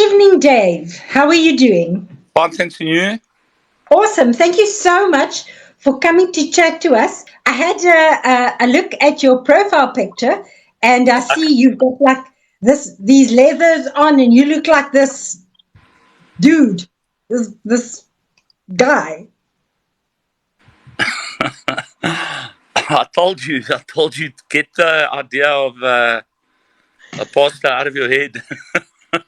evening, Dave. How are you doing? Fine, thanks to you. Awesome. Thank you so much for coming to chat to us. I had a look at your profile picture, and I see you've got like these leathers on, and you look like this dude, this guy. I told you to get the idea of a pastor out of your head.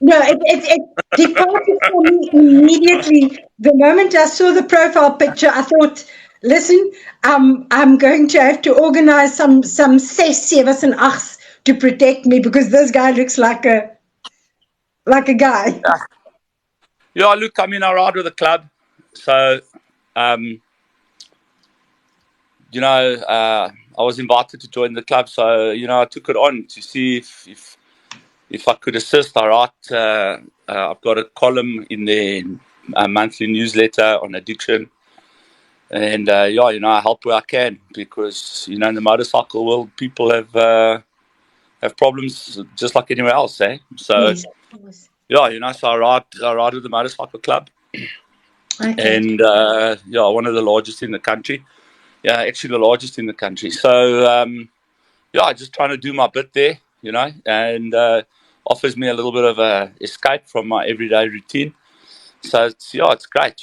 No, it departed from me immediately. The moment I saw the profile picture, I thought, listen, I'm going to have to organize some ses, sevens and achs to protect me because this guy looks like a guy. Yeah, look, I mean, I ride with the club, so um, I was invited to join the club, so I took it on to see if I could assist. I write. I've got a column in the monthly newsletter on addiction. And I help where I can because in the motorcycle world, people have problems just like anywhere else, eh? So Yes, of course. so I ride with the motorcycle club, Okay. and one of the largest in the country. Yeah, actually the largest in the country. So I just trying to do my bit there, and offers me a little bit of a escape from my everyday routine. So it's great,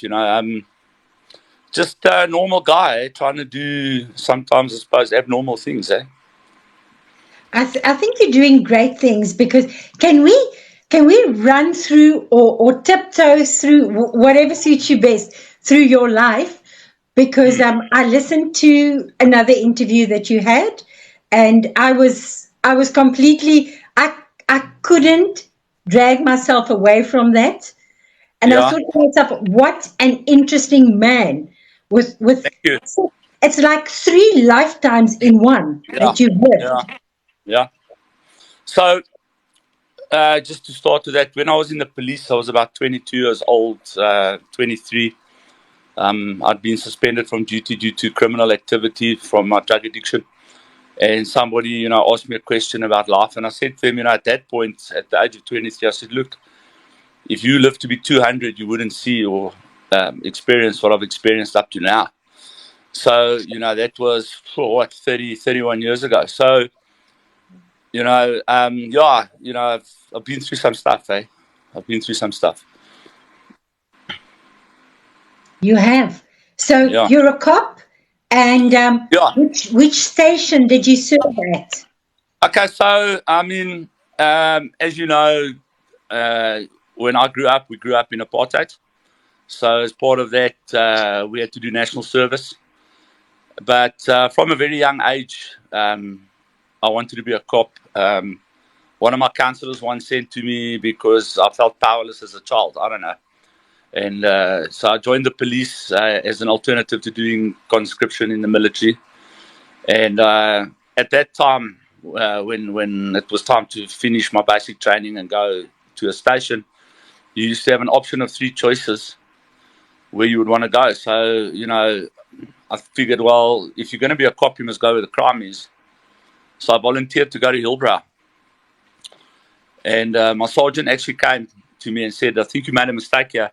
just a normal guy trying to do sometimes, I suppose, abnormal things, eh? I think you're doing great things because can we run through or tiptoe through whatever suits you best through your life? Because I listened to another interview that you had, and I was completely I couldn't drag myself away from that, and I Yeah, thought to myself, what an interesting man with thank you. it's like three lifetimes in one Yeah, that you've yeah, lived. yeah. So, just to start with that, when I was in the police, I was about 22 years old, 23. I'd been suspended from duty due to criminal activity from my drug addiction. And somebody, asked me a question about life. And I said to them, at that point, at the age of 23, I said, look, if you live to be 200, you wouldn't see or experience what I've experienced up to now. So, that was, 31 years ago. So, I've been through some stuff, eh? I've been through some stuff. You have. So Yeah. you're a cop, and Yeah. which station did you serve at? Okay, so, I mean, as you know, when I grew up, we grew up in apartheid. So as part of that, we had to do national service. But from a very young age, I wanted to be a cop. One of my counselors once said to me, because I felt powerless as a child, I don't know. And so I joined the police as an alternative to doing conscription in the military. And at that time, when it was time to finish my basic training and go to a station, you used to have an option of three choices where you would want to go. So, I figured, well, if you're going to be a cop, you must go where the crime is. So I volunteered to go to Hillbrow. And my sergeant actually came to me and said, I think you made a mistake here.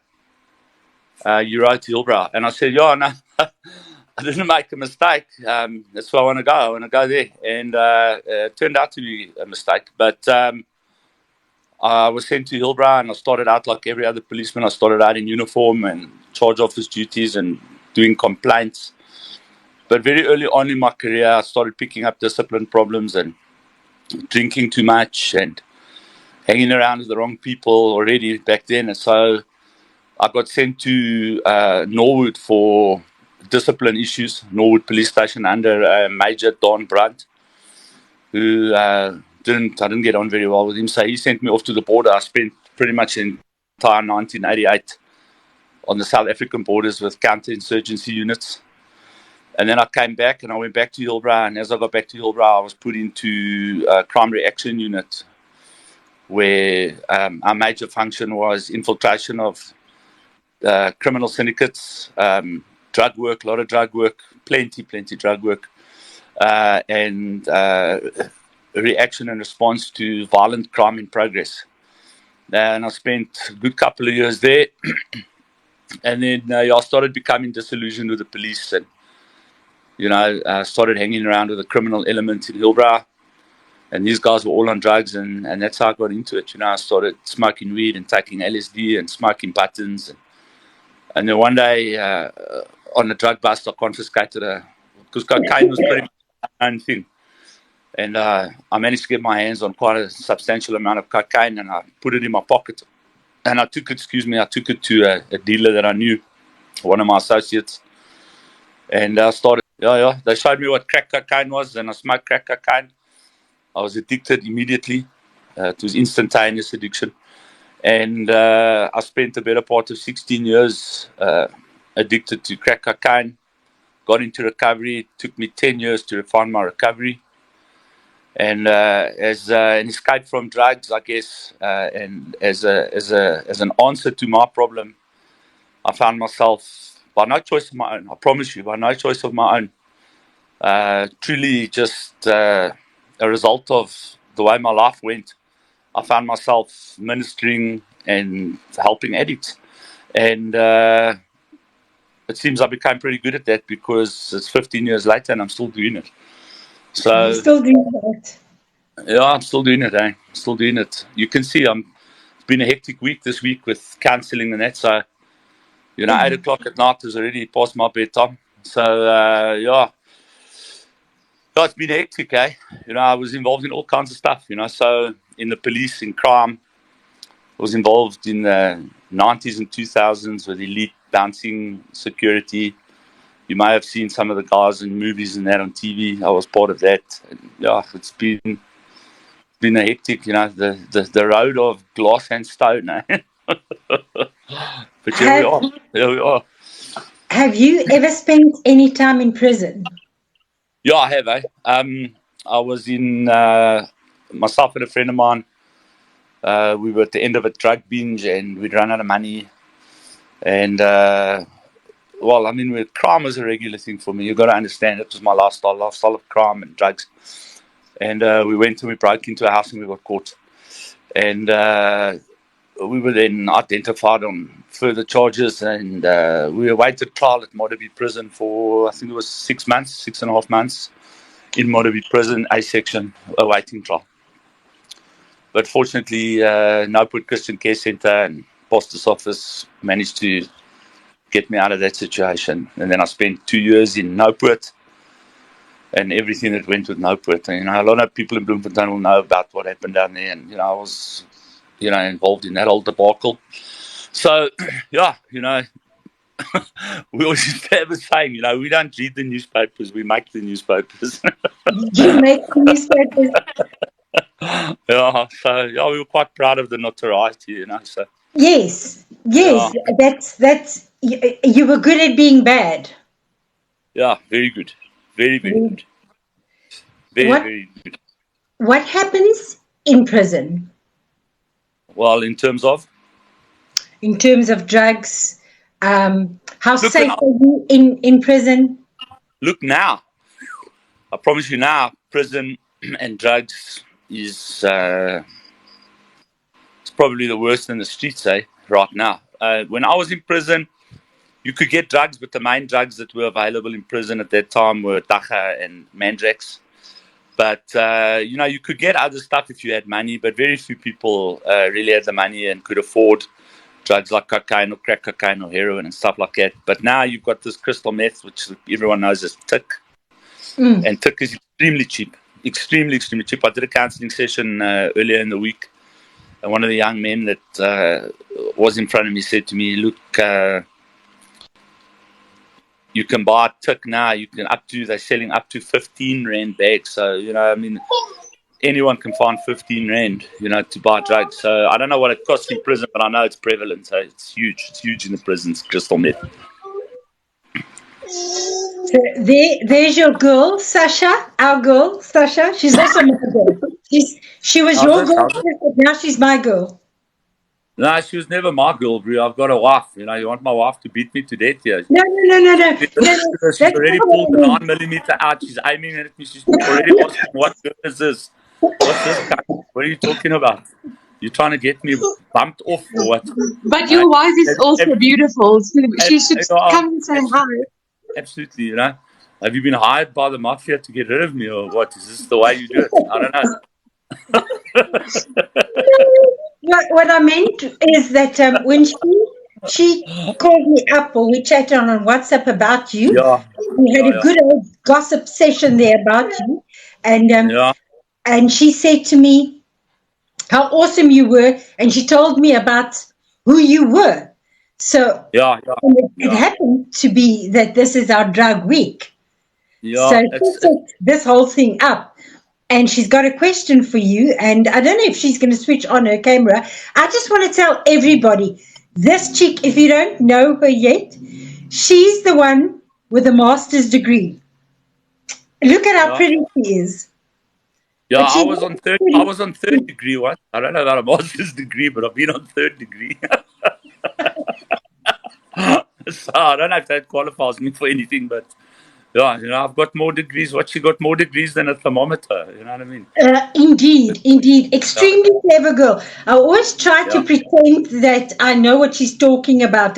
You rode to Hillbrow. And I said, yeah, no, I didn't make a mistake. That's where I want to go. I want to go there. And it turned out to be a mistake. But I was sent to Hillbrow, and I started out like every other policeman. I started out in uniform and charge office duties and doing complaints. But very early on in my career, I started picking up discipline problems and drinking too much and hanging around with the wrong people already back then. And so I got sent to Norwood for discipline issues, Norwood Police Station, under Major Don Brunt, who I didn't get on very well with him. So he sent me off to the border. I spent pretty much the entire 1988 on the South African borders with counterinsurgency units. And then I came back and I went back to Hillbrow. And as I got back to Hillbrow, I was put into a crime reaction unit where our major function was infiltration of criminal syndicates, drug work, a lot of drug work, plenty drug work, and reaction and response to violent crime in progress. and I spent a good couple of years there. And then I started becoming disillusioned with the police, and started hanging around with a criminal element in Hillbrow. And these guys were all on drugs, and that's how I got into it. I started smoking weed and taking LSD and smoking buttons. And then one day, on a drug bust, I confiscated because cocaine was pretty much my own thing. And I managed to get my hands on quite a substantial amount of cocaine, and I put it in my pocket. And I took it to a dealer that I knew, one of my associates. And I started, they showed me what crack cocaine was, and I smoked crack cocaine. I was addicted immediately. It was instantaneous addiction. And I spent the better part of 16 years addicted to crack cocaine. Got into recovery. It took me 10 years to find my recovery. And as an escape from drugs, I guess, and as an answer to my problem, I found myself, by no choice of my own, I promise you, by no choice of my own, truly just a result of the way my life went, I found myself ministering and helping addicts. And it seems I became pretty good at that because it's 15 years later and I'm still doing it. So You're still doing that. Yeah, I'm still doing it, eh? Still doing it. You can see it's been a hectic week this week with counselling and that. So, 8 o'clock at night is already past my bedtime. So, it's been hectic, eh? I was involved in all kinds of stuff, So, in the police, in crime, I was involved in the 90s and 2000s with elite bouncing security. You may have seen some of the guys in movies and that on TV. I was part of that. And, it's been a hectic, the road of glass and stone. Eh? But here we are. Have you ever spent any time in prison? Yeah, I have. I was in myself and a friend of mine. We were at the end of a drug binge, and we'd run out of money. And crime was a regular thing for me. You've got to understand, it was my lifestyle of crime and drugs. And we went and we broke into a house and we got caught. And we were then identified on further charges, and we awaited trial at Modderby Prison for, I think it was 6.5 months in Modderby Prison, A section, awaiting trial. But fortunately, Nopwood Christian Care Centre and Pastor's Office managed to get me out of that situation. And then I spent 2 years in Nopwood and everything that went with Nopwood. And, a lot of people in Bloemfontein will know about what happened down there. And, I was involved in that old debacle. So, we always have a saying, we don't read the newspapers, we make the newspapers. You make the newspapers? We were quite proud of the notoriety, So Yes. That's you were good at being bad. Yeah, very good, very good, very good. What happens in prison? Well, in terms of drugs, how safe are you in prison? Look now, I promise you now, prison and drugs is it's probably the worst in the streets, right now. When I was in prison, you could get drugs, but the main drugs that were available in prison at that time were Dacha and Mandrax. But, you could get other stuff if you had money, but very few people really had the money and could afford drugs like cocaine or crack cocaine or heroin and stuff like that. But now you've got this crystal meth, which everyone knows as tick. And tick is extremely cheap, extremely cheap. I did a counseling session earlier in the week, and one of the young men that was in front of me said to me, look, you can buy tick now. They're selling up to 15 Rand bags. So, anyone can find 15 Rand, to buy drugs. So I don't know what it costs in prison, but I know it's prevalent. So it's huge. It's huge in the prisons, crystal meth. So there's your girl, Sasha, our girl, Sasha. She's also my girl. She was your girl, but now she's my girl. No, she was never my girl, bro. I've got a wife. You want my wife to beat me to death here? No. She's already pulled the 9mm out. She's aiming at me. She's already asking, what girl is this? What's this guy? What are you talking about? You're trying to get me bumped off or what? But your wife is also beautiful. So she should come and say hi. Absolutely, you know. Have you been hired by the mafia to get rid of me or what? Is this the way you do it? I don't know. What I meant is that when she called me up or we chatted on WhatsApp about you, Yeah. we had a good old gossip session there about you, Yeah. and she said to me how awesome you were, and she told me about who you were. So Yeah. it happened to be that this is our drug week. Yeah. So she set this whole thing up. And she's got a question for you. And I don't know if she's going to switch on her camera. I just want to tell everybody this chick, if you don't know her yet, she's the one with a master's degree. Look at how pretty she is. Yeah, I was on third degree once. I don't know about a master's degree, but I've been on third degree. So I don't know if that qualifies me for anything, but yeah, you know, I've got more degrees. What she got more degrees than a thermometer, you know what I mean? Indeed. Extremely clever girl. I always try to pretend that I know what she's talking about,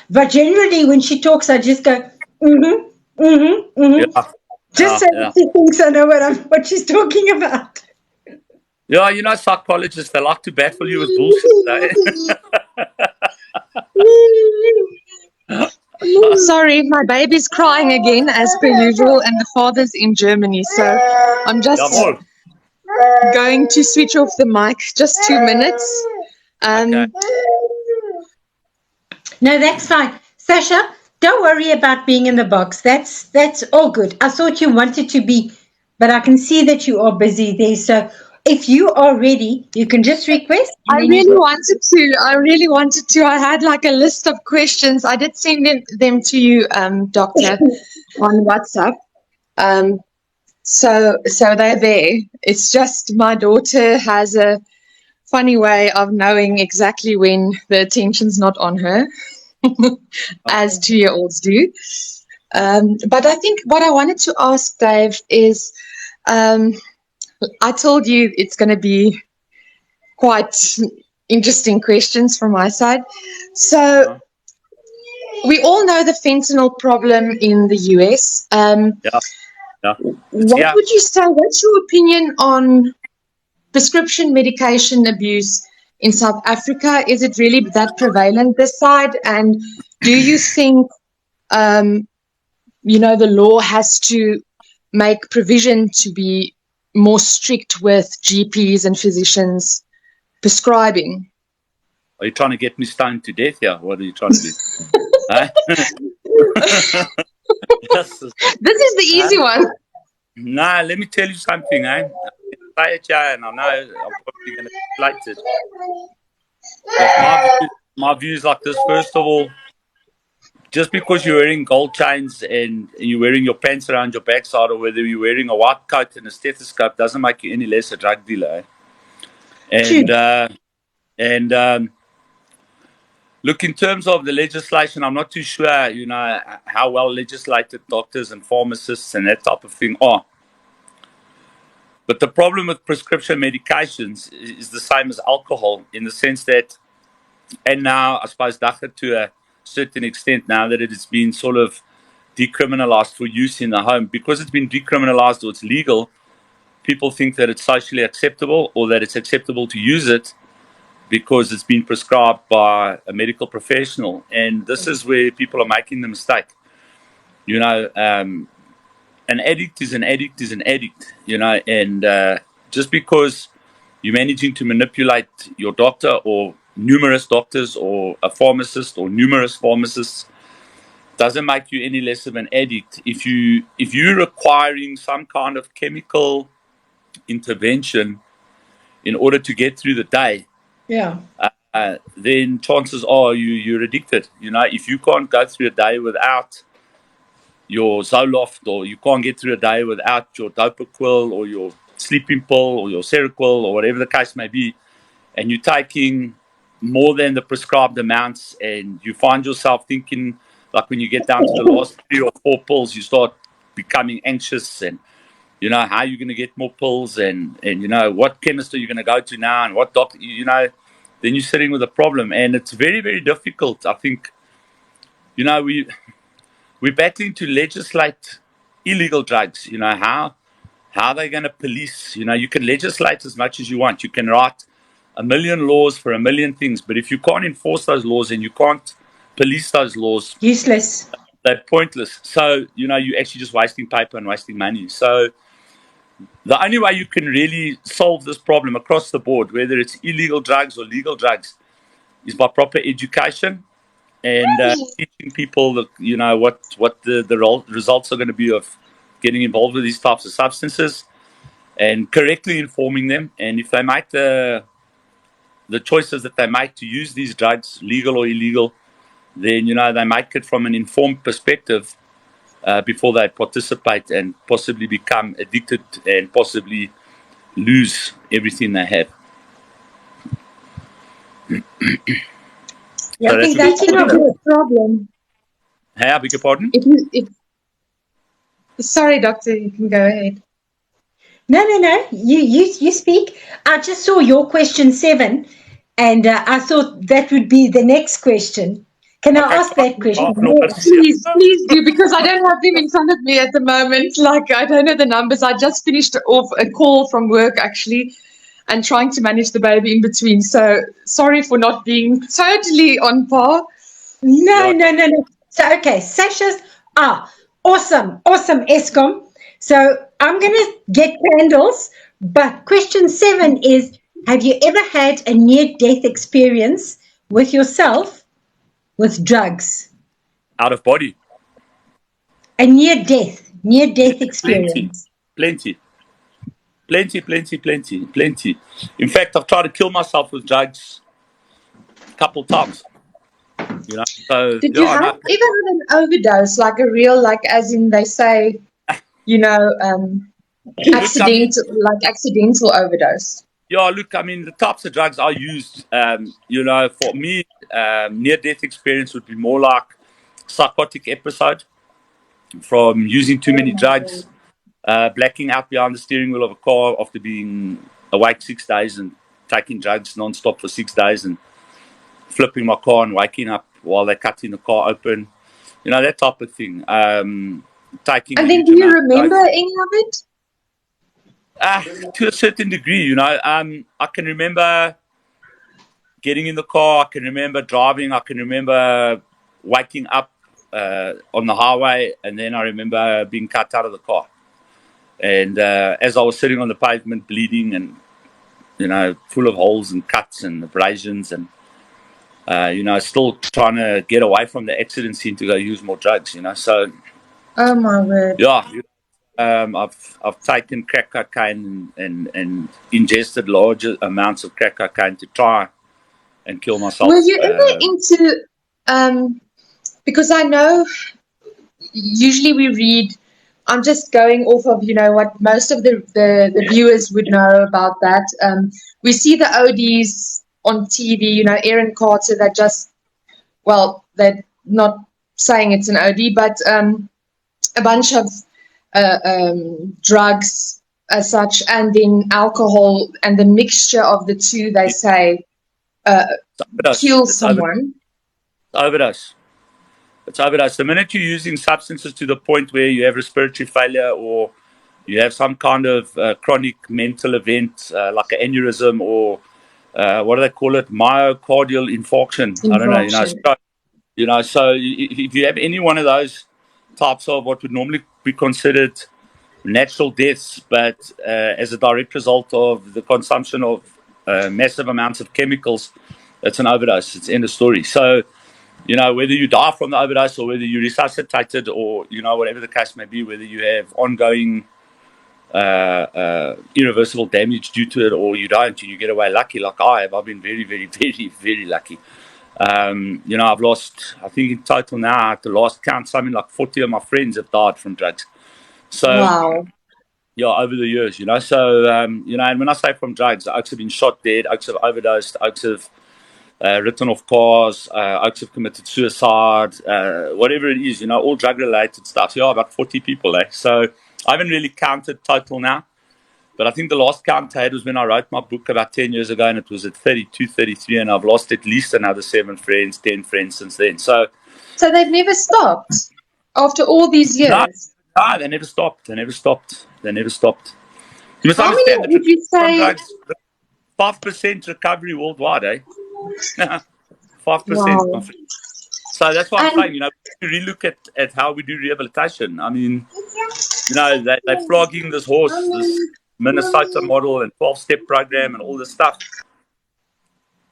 but generally when she talks, I just go, just so that she thinks I know what she's talking about. Yeah, you know, psychologists, they like to baffle you with bullshit. Sorry, my baby's crying again as per usual, and the father's in Germany. So I'm just going to switch off the mic. Just 2 minutes. Okay. No, that's fine. Sasha, don't worry about being in the box. That's all good. I thought you wanted to be, but I can see that you are busy there. So if you are ready, you can just request. I really wanted to. I had like a list of questions. I did send them to you, Doctor, on WhatsApp. So they're there. It's just my daughter has a funny way of knowing exactly when the attention's not on her, as 2-year-olds do. But I think what I wanted to ask Dave is, I told you it's going to be quite interesting questions from my side. So we all know the fentanyl problem in the US. What would you say? What's your opinion on prescription medication abuse in South Africa? Is it really that prevalent this side? And do you think, the law has to make provision to be more strict with GPs and physicians prescribing? Are you trying to get me stoned to death here? What are you trying to do? This is the easy one. Nah, let me tell you something, I say it here, and I know I'm probably going to deflate it. But my view is like this. First of all, just because you're wearing gold chains and you're wearing your pants around your backside, or whether you're wearing a white coat and a stethoscope, doesn't make you any less a drug dealer. And look, in terms of the legislation, I'm not too sure, how well legislated doctors and pharmacists and that type of thing are. But the problem with prescription medications is the same as alcohol, in the sense that, and now I suppose to a certain extent, now that it has been sort of decriminalized for use in the home, because it's been decriminalized or it's legal, people think that it's socially acceptable, or that it's acceptable to use it because it's been prescribed by a medical professional. And this is where people are making the mistake. An addict is an addict is an addict, and just because you're managing to manipulate your doctor or numerous doctors or a pharmacist or numerous pharmacists doesn't make you any less of an addict. If you're requiring some kind of chemical intervention in order to get through the day, then chances are you're addicted. If you can't go through a day without your Zoloft, or you can't get through a day without your Dopaquil or your sleeping pill or your Seroquel or whatever the case may be, and you're taking more than the prescribed amounts, and you find yourself thinking, like when you get down to the last 3 or 4 pills, you start becoming anxious, and you know, how you're going to get more pills and, you know, what chemist are you going to go to now and what doctor, you know, then you're sitting with a problem. And it's very, very difficult. I think, you know, we're battling to legislate illegal drugs. You know, how are they going to police? You know, you can legislate as much as you want. You can write a million laws for a million things, but if you can't enforce those laws and you can't police those laws, Useless. they're pointless. So, you know, you're actually just wasting paper and wasting money. So the only way you can really solve this problem across the board, whether it's illegal drugs or legal drugs, is by proper education and teaching people that, you know, what the results are going to be of getting involved with these types of substances, and correctly informing them. And if they make the choices that they make to use these drugs, legal or illegal, then, you know, they make it from an informed perspective before they participate and possibly become addicted and possibly lose everything they have. Yeah, So I think that's that's Speaking of the problem, Hey, I beg your pardon? sorry, doctor, you can go ahead. No. You speak. I just saw your question 7, and I thought that would be the next question. Can I ask that question? Please do, because I don't have them in front of me at the moment. Like, I don't know the numbers. I just finished off a call from work, actually, and trying to manage the baby in between. So sorry for not being totally on par. No. So, okay, Sasha's, awesome, Escom. So I'm going to get candles, but question 7 is, have you ever had a near-death experience with yourself with drugs? Out of body. A near-death experience. Plenty. In fact, I've tried to kill myself with drugs a couple times. You know, so Did you ever have an overdose, like a real, like, as in they say, you know, accidental overdose? Yeah, look, I mean, the types of drugs I used, you know, for me, near-death experience would be more like psychotic episode from using too many drugs, blacking out behind the steering wheel of a car after being awake 6 days and taking drugs non-stop for 6 days and flipping my car and waking up while they're cutting the car open. You know, that type of thing. Taking and then do you remember any of it? To a certain degree, you know. I can remember getting in the car. I can remember driving. I can remember waking up on the highway, and then I remember being cut out of the car. And as I was sitting on the pavement, bleeding and, you know, full of holes and cuts and abrasions and, you know, still trying to get away from the accident scene to go use more drugs, you know. So, oh my word. Yeah, I've taken crack cocaine and ingested large amounts of crack cocaine to try and kill myself. Were you ever into, because I know usually we read, I'm just going off of, you know, what most of the viewers would know about that. We see the ODs on TV, you know, Aaron Carter, that just, well, they're not saying it's an OD, but a bunch of drugs as such, and then alcohol, and the mixture of the two, they say, kills someone. Overdose. It's overdose. The minute you're using substances to the point where you have respiratory failure or you have some kind of chronic mental event like an aneurysm or what do they call it? Myocardial infarction. I don't know. You know, so if you have any one of those types of what would normally be considered natural deaths, but as a direct result of the consumption of massive amounts of chemicals, it's an overdose. It's end of story. So, you know, whether you die from the overdose or whether you're resuscitated or, you know, whatever the case may be, whether you have ongoing irreversible damage due to it or you don't and you get away lucky like I have. I've been very, very, very, very lucky. You know, I've lost, I think in total now, at the last count, something like 40 of my friends have died from drugs. So, wow. Yeah, over the years, you know. So, you know, and when I say from drugs, oaks have been shot dead, oaks have overdosed, oaks have written off cars, oaks have committed suicide, whatever it is, you know, all drug-related stuff. Yeah, about 40 people, eh? So I haven't really counted total now, but I think the last count I had was when I wrote my book about 10 years ago, and it was at 32, 33, and I've lost at least another 7 friends, 10 friends since then. So they've never stopped after all these no, years. no, they never stopped. They never stopped. They never stopped. You must How many understand that would you recovery from say? drugs, 5% recovery worldwide, eh? 5%, my Wow. friend. So that's what I'm And saying. We relook at how we do rehabilitation. I mean, they're flogging this horse, this Minnesota model and 12-step program and all this stuff.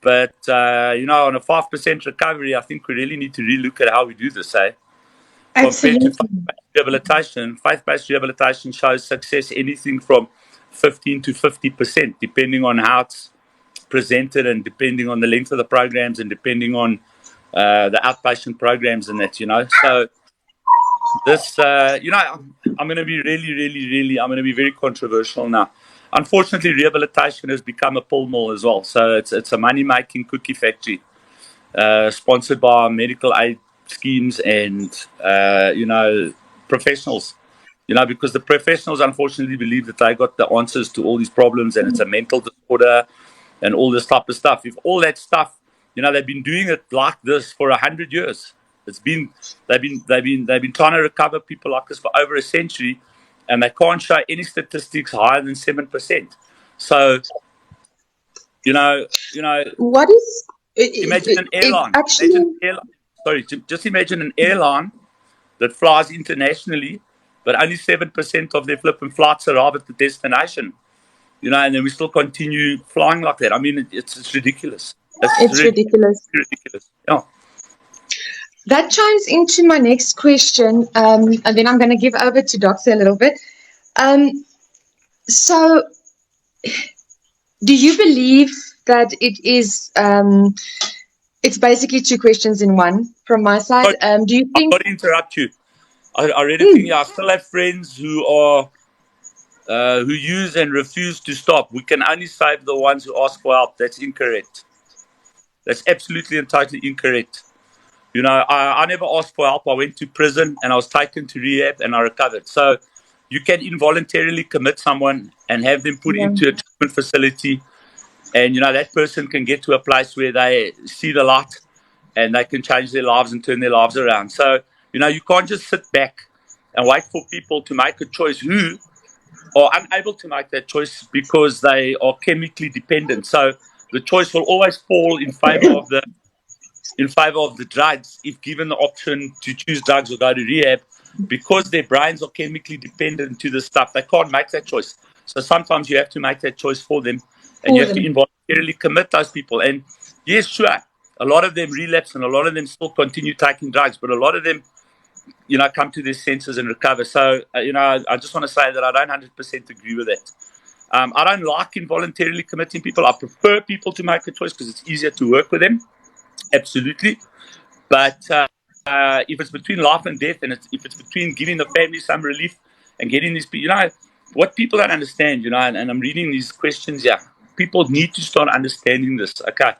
But, on a 5% recovery, I think we really need to relook at how we do this, eh? Compared to Absolutely. faith-based rehabilitation. Faith-based rehabilitation shows success anything from 15 to 50%, depending on how it's presented and depending on the length of the programs and depending on the outpatient programs and that. So this, I'm going to be really, I'm going to be very controversial now. Unfortunately, rehabilitation has become a pull mill as well. So it's a money-making cookie factory, sponsored by medical aid schemes and, professionals. Because the professionals unfortunately believe that they got the answers to all these problems and it's a mental disorder and all this type of stuff. If all that stuff, they've been doing it like this for 100 years. They've been trying to recover people like this for over a century, and they can't show any statistics higher than 7%. So, you know, you know, what is imagine an it airline. Imagine actually? an airline. Sorry, just imagine an airline that flies internationally, but only 7% of their flipping flights arrive at the destination. And then we still continue flying like that. I mean, it's ridiculous. It's It's really ridiculous. ridiculous. Yeah. That chimes into my next question, and then I'm going to give over to Doctor a little bit. So, do you believe that it is? It's basically two questions in one from my side. Sorry, Do you I've think? got to interrupt you. I read a thing. Yeah, I still have friends who use and refuse to stop. We can only save the ones who ask for help. That's incorrect. That's absolutely and totally incorrect. I never asked for help. I went to prison and I was taken to rehab and I recovered. So you can involuntarily commit someone and have them put Yeah. into a treatment facility. And, that person can get to a place where they see the light and they can change their lives and turn their lives around. So, you can't just sit back and wait for people to make a choice who are unable to make that choice because they are chemically dependent. So the choice will always fall in favor of the drugs if given the option to choose drugs or go to rehab, because their brains are chemically dependent to this stuff. They can't make that choice. So sometimes you have to make that choice for them, and you For have to them. involuntarily commit those people. And yes, sure, a lot of them relapse and a lot of them still continue taking drugs, but a lot of them, come to their senses and recover. So, I just want to say that I don't 100% agree with that. I don't like involuntarily committing people. I prefer people to make a choice because it's easier to work with them. Absolutely. But if it's between life and death, and if it's between giving the family some relief and getting these people, what people don't understand, and I'm reading these questions, yeah, people need to start understanding this, okay,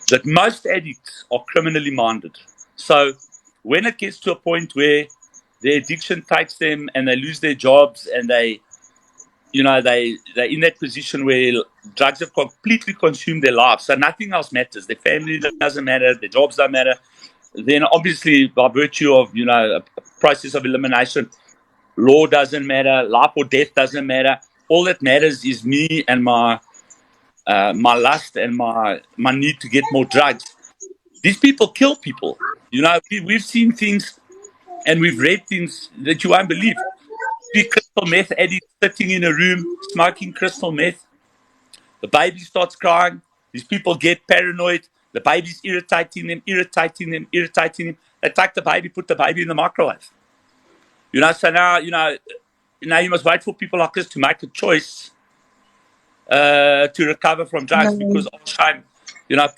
that most addicts are criminally minded. So when it gets to a point where their addiction takes them and they lose their jobs and they're in that position where drugs have completely consumed their lives, so nothing else matters. Their family doesn't matter, their jobs don't matter. Then obviously by virtue of a process of elimination, law doesn't matter, life or death doesn't matter. All that matters is me and my lust and my need to get more drugs. These people kill people. We've seen things and we've read things that you won't believe. Three crystal meth addicts sitting in a room smoking crystal meth. The baby starts crying. These people get paranoid. The baby's irritating them. They take the baby, put the baby in the microwave. So now you must wait for people like this to make a choice to recover from drugs No, because of shame.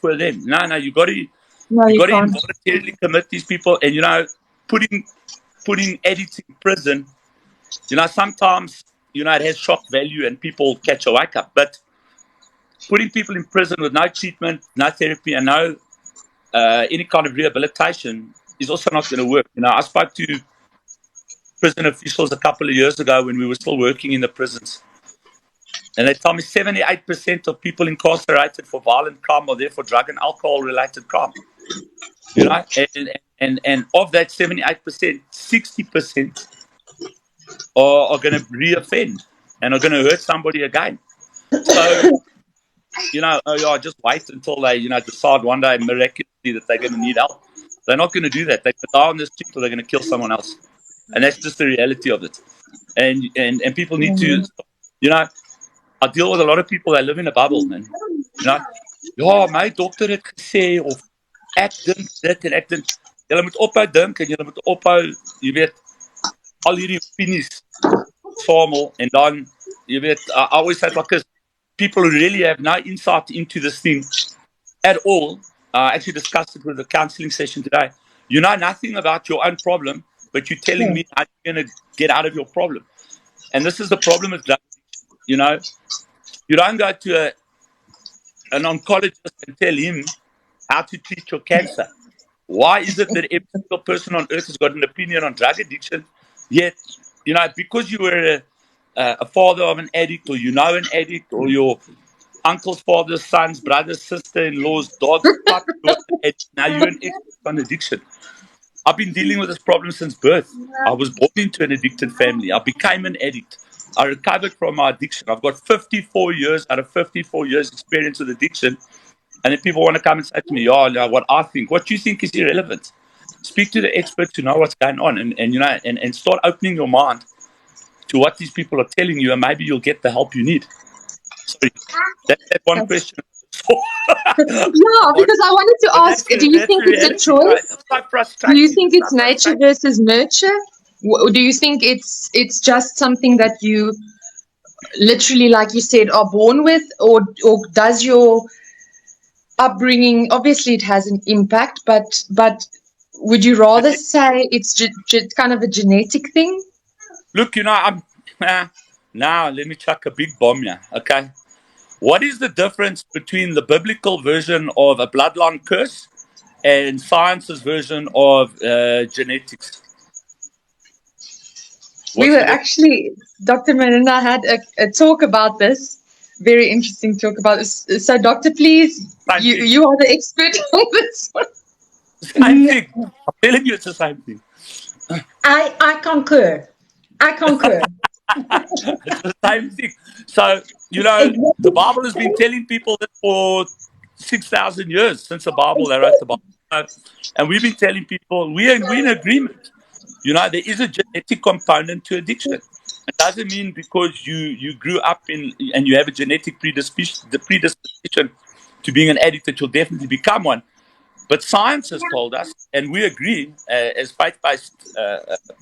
Poor them. No, you got to no, you you got to can't. involuntarily commit these people, and putting addicts in prison. Sometimes it has shock value and people catch a wake up, but putting people in prison with no treatment, no therapy, and no any kind of rehabilitation is also not going to work. I spoke to prison officials a couple of years ago when we were still working in the prisons. And they told me 78% of people incarcerated for violent crime are there for drug and alcohol-related crime. You know, and of that 78%, 60% are going to re-offend and are going to hurt somebody again. So, just wait until they, decide one day miraculously that they're going to need help. They're not going to do that. They're going to die on the street or they're going to kill someone else. And that's just the reality of it. And people need to, I deal with a lot of people that live in a bubble, man. My dokter het gesê of ek dink dit en ek dink julle moet ophou dink en julle moet ophou, jy weet, al hierdie opinies samel en dan, jy weet, I always say like this, people who really have no insight into this thing at all. I actually discussed it with the counseling session today. You know nothing about your own problem, but you're telling me how you're going to get out of your problem. And this is the problem with drug addiction. You don't go to an oncologist and tell him how to treat your cancer. Why is it that every single person on earth has got an opinion on drug addiction? Yet, because you were a father of an addict, or an addict, or your uncle's father's son's brother's sister-in-law's dog's puppy was an addict, now you're an expert on addiction. I've been dealing with this problem since birth. I was born into an addicted family. I became an addict. I recovered from my addiction. I've got 54 years out of 54 years experience with addiction. And if people want to come and say to me, what I think, what you think is irrelevant. Speak to the experts who know what's going on and start opening your mind to what these people are telling you, and maybe you'll get the help you need. Sorry, that's one question. Because I wanted to ask, do you think it's a choice? Do you think it's nature versus nurture? Do you think it's just something that you literally, like you said, are born with, or does your upbringing, obviously it has an impact, but would you rather say it's kind of a genetic thing? Look, now let me chuck a big bomb here, okay? What is the difference between the biblical version of a bloodline curse and science's version of genetics? We were actually, Dr. Melinda had a talk about this. Very interesting talk about this. So, Doctor, please, you are the expert on this one. Same thing. I'm telling you, it's the same thing. I concur. It's the same thing. So, the Bible has been telling people that for 6,000 years, since the Bible, they wrote the Bible. And we've been telling people, we're in agreement. There is a genetic component to addiction. It doesn't mean because you grew up and you have a genetic predisposition to being an addict that you'll definitely become one. But science has told us, and we agree, as faith-based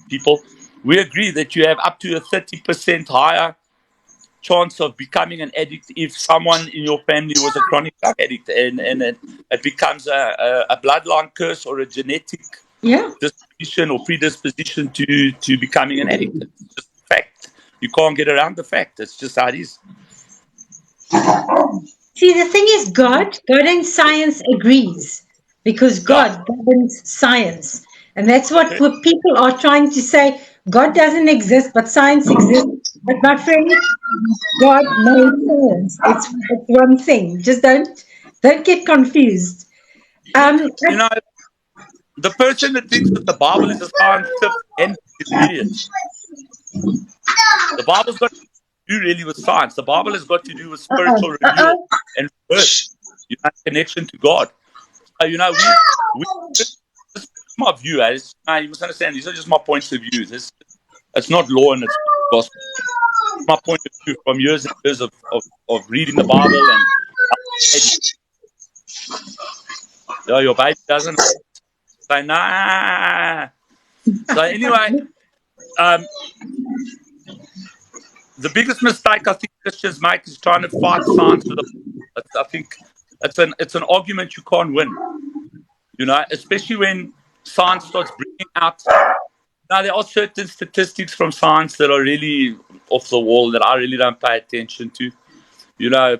people, we agree that you have up to a 30% higher chance of becoming an addict if someone in your family was a chronic drug addict, and it becomes a bloodline curse or a genetic disposition or predisposition to becoming an addict. It's just a fact. You can't get around the fact. It's just how it is. See, the thing is, God and science agrees, because God governs science. And that's what people are trying to say. God doesn't exist, but science exists. But my friend, God knows science. It's one thing. Just don't get confused. The person that thinks that the Bible is a scientific and is an idiot. The Bible's got to do really with science. The Bible has got to do with spiritual renewal and birth, connection to God. So, this is my view. You must understand, these are just my points of view. It's not law and it's gospel. It's my point of view from years and years of reading the Bible. And your baby doesn't say, nah. So anyway, the biggest mistake I think Christians make is trying to fight science with I think it's an argument you can't win. Especially when science starts bringing out. Now, there are certain statistics from science that are really off the wall that I really don't pay attention to.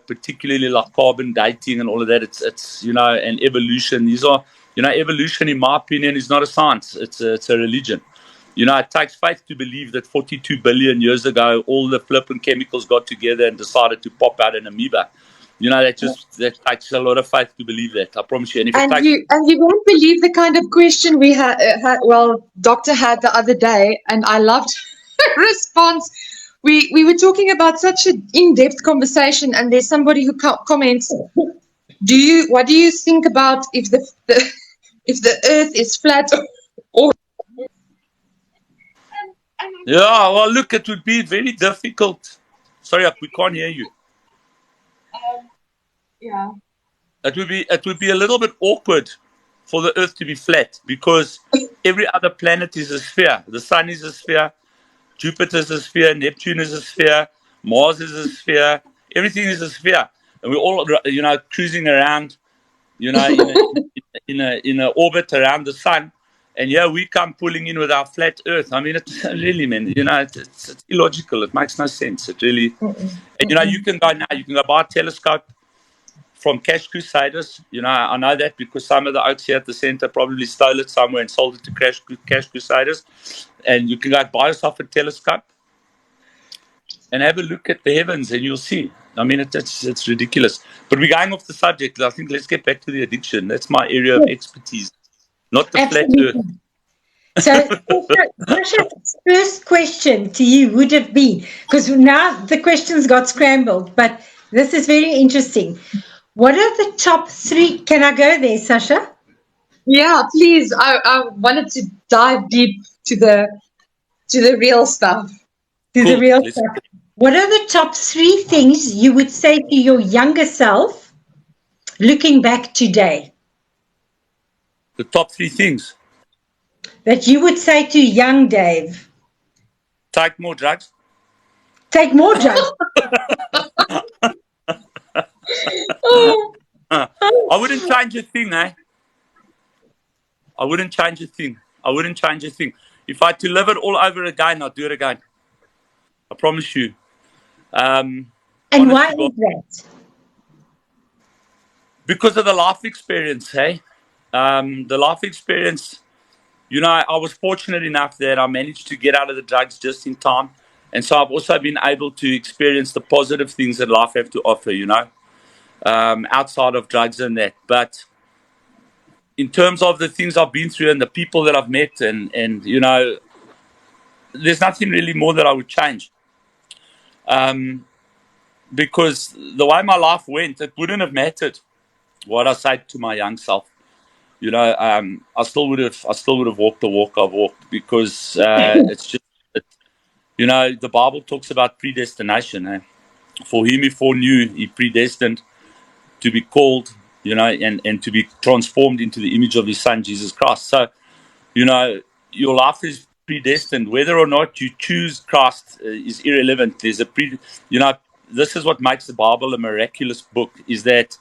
Particularly like carbon dating and all of that. It's and evolution. These are, evolution, in my opinion, is not a science. It's a religion. You know, it takes faith to believe that 42 billion years ago, all the flippant chemicals got together and decided to pop out an amoeba. You know, that takes a lot of faith to believe that. I promise you. And if it takes, And you won't believe the kind of question we doctor had the other day, and I loved her response. We were talking about such an in-depth conversation, and there's somebody who comments, what do you think about if if the earth is flat or yeah, well, look, it would be very difficult. Sorry, we can't hear you. yeah. It would be a little bit awkward for the Earth to be flat because every other planet is a sphere. The Sun is a sphere, Jupiter is a sphere, Neptune is a sphere, Mars is a sphere. Everything is a sphere, and we're all, you know, cruising around, you know, in a orbit around the Sun. And yeah, we come pulling in with our flat Earth. I mean, it's really, man, you know, it's illogical. It makes no sense. It really, and you know, you can go buy a telescope from Cash Crusaders. You know, I know that because some of the oaks here at the center probably stole it somewhere and sold it to Cash Crusaders. And you can go buy yourself a telescope and have a look at the heavens, and you'll see. I mean, it's ridiculous. But we're going off the subject. I think let's get back to the addiction. That's my area of expertise, not the flat Earth. Absolutely. So, Sasha's first question to you would have been, because now the questions got scrambled, but this is very interesting. What are the top three? Can I go there, Sasha? Yeah, please. I wanted to dive deep to the real stuff. To the real stuff. What are the top three things you would say to your younger self looking back today? The top three things that you would say to young Dave? Take more drugs. Take more drugs. I wouldn't change a thing, eh? I wouldn't change a thing. I wouldn't change a thing. If I had to live it all over again, I'd do it again. I promise you. And why is that? Because of the life experience, hey? The life experience, you know, I was fortunate enough that I managed to get out of the drugs just in time. And so I've also been able to experience the positive things that life have to offer, you know, outside of drugs and that. But in terms of the things I've been through and the people that I've met and you know, there's nothing really more that I would change. Because the way my life went, it wouldn't have mattered what I said to my young self. You know, I still would have walked the walk I've walked because it's just, you know, the Bible talks about predestination. Eh? For him, he foreknew, he predestined to be called, you know, and to be transformed into the image of his son, Jesus Christ. So, you know, your life is predestined. Whether or not you choose Christ is irrelevant. There's you know, this is what makes the Bible a miraculous book, is that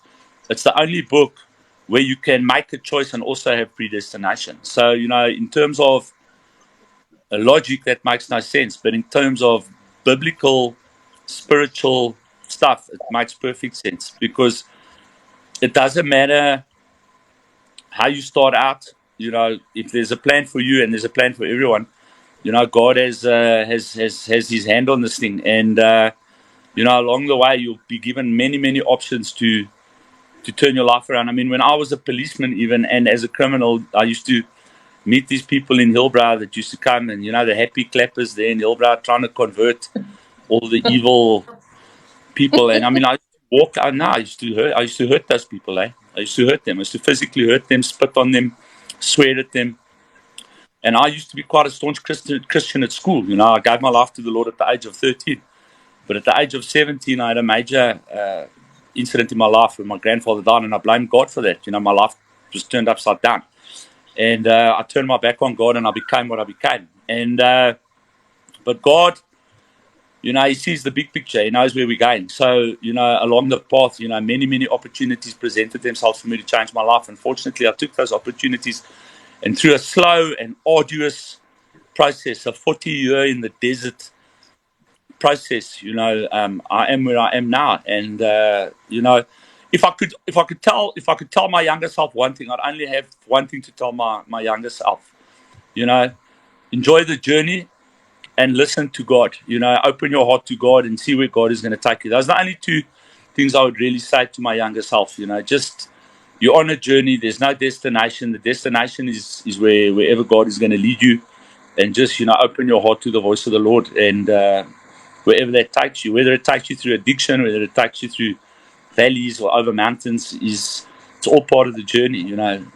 it's the only book where you can make a choice and also have predestination. So, you know, in terms of logic, that makes no sense. But in terms of biblical, spiritual stuff, it makes perfect sense because it doesn't matter how you start out. You know, if there's a plan for you and there's a plan for everyone, you know, God has his hand on this thing. And, you know, along the way, you'll be given many options to turn your life around. I mean, when I was a policeman even, and as a criminal, I used to meet these people in Hillbrow that used to come and, you know, the happy clappers there in Hillbrow trying to convert all the evil people. And I mean, I used to walk out now. I used to hurt those people, eh? I used to hurt them. I used to physically hurt them, spit on them, swear at them. And I used to be quite a staunch Christian at school. You know, I gave my life to the Lord at the age of 13. But at the age of 17, I had a major incident in my life where my grandfather died, and I blamed God for that. You know, my life was turned upside down. And I turned my back on God, and I became what I became. And but God, you know, he sees the big picture. He knows where we're going. So, you know, along the path, you know, many opportunities presented themselves for me to change my life. Unfortunately, I took those opportunities, and through a slow and arduous process, a 40-year in the desert process, you know, I am where I am now. And you know, if I could tell my younger self one thing, I'd only have one thing to tell my younger self. You know, enjoy the journey and listen to God. Open your heart to God and see where God is going to take you. Those are the only two things I would really say to my younger self. Just you're on a journey. There's no destination. The destination is wherever God is going to lead you. And just, open your heart to the voice of the Lord. And wherever that takes you, whether it takes you through addiction, whether it takes you through valleys or over mountains, it's all part of the journey, and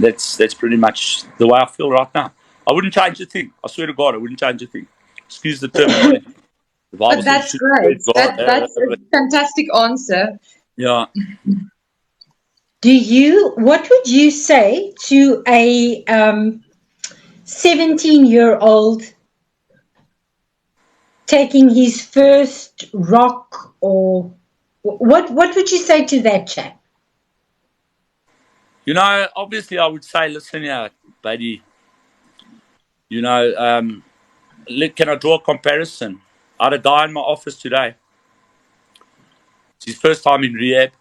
that's pretty much the way I feel right now. I wouldn't change a thing. I swear to God, I wouldn't change a thing. Excuse the terminology. The Bible But says you that's should great. praise God. That's a fantastic answer. Yeah. What would you say to a 17-year-old taking his first rock, or what would you say to that chap? Obviously I would say, listen here, buddy, can I draw a comparison? I had a guy in my office today. It's his first time in rehab.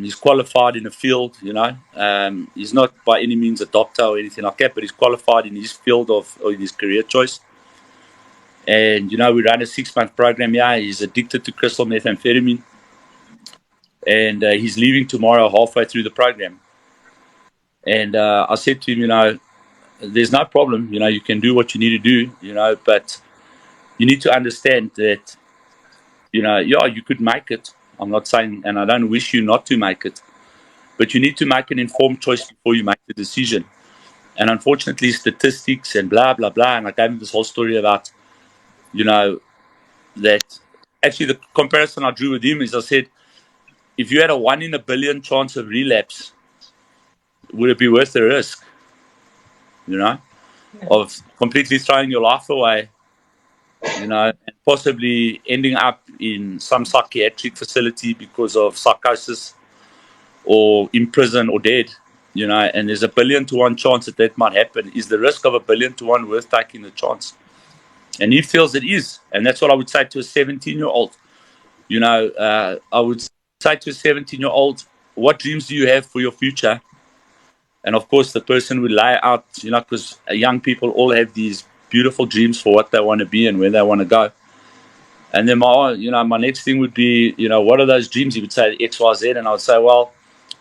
He's qualified in the field, he's not by any means a doctor or anything like that, but he's qualified in his field or in his career choice. And, we ran a 6-month program here. He's addicted to crystal methamphetamine. And he's leaving tomorrow halfway through the program. And I said to him, there's no problem. You can do what you need to do, but you need to understand that, you could make it. I'm not saying, and I don't wish you not to make it, but you need to make an informed choice before you make the decision. And unfortunately, statistics and blah, blah, blah. And I gave him this whole story about, that actually the comparison I drew with him is I said, if you had a 1 in a billion chance of relapse, would it be worth the risk, of completely throwing your life away, and possibly ending up in some psychiatric facility because of psychosis or in prison or dead, and there's a 1 billion to 1 chance that might happen. Is the risk of a 1 billion to 1 worth taking the chance? And he feels it is. And that's what I would say to a 17-year-old. I would say to a 17-year-old, what dreams do you have for your future? And of course, the person would lay out, because young people all have these beautiful dreams for what they want to be and where they want to go. And then my next thing would be, what are those dreams? He would say X, Y, Z. And I would say, well,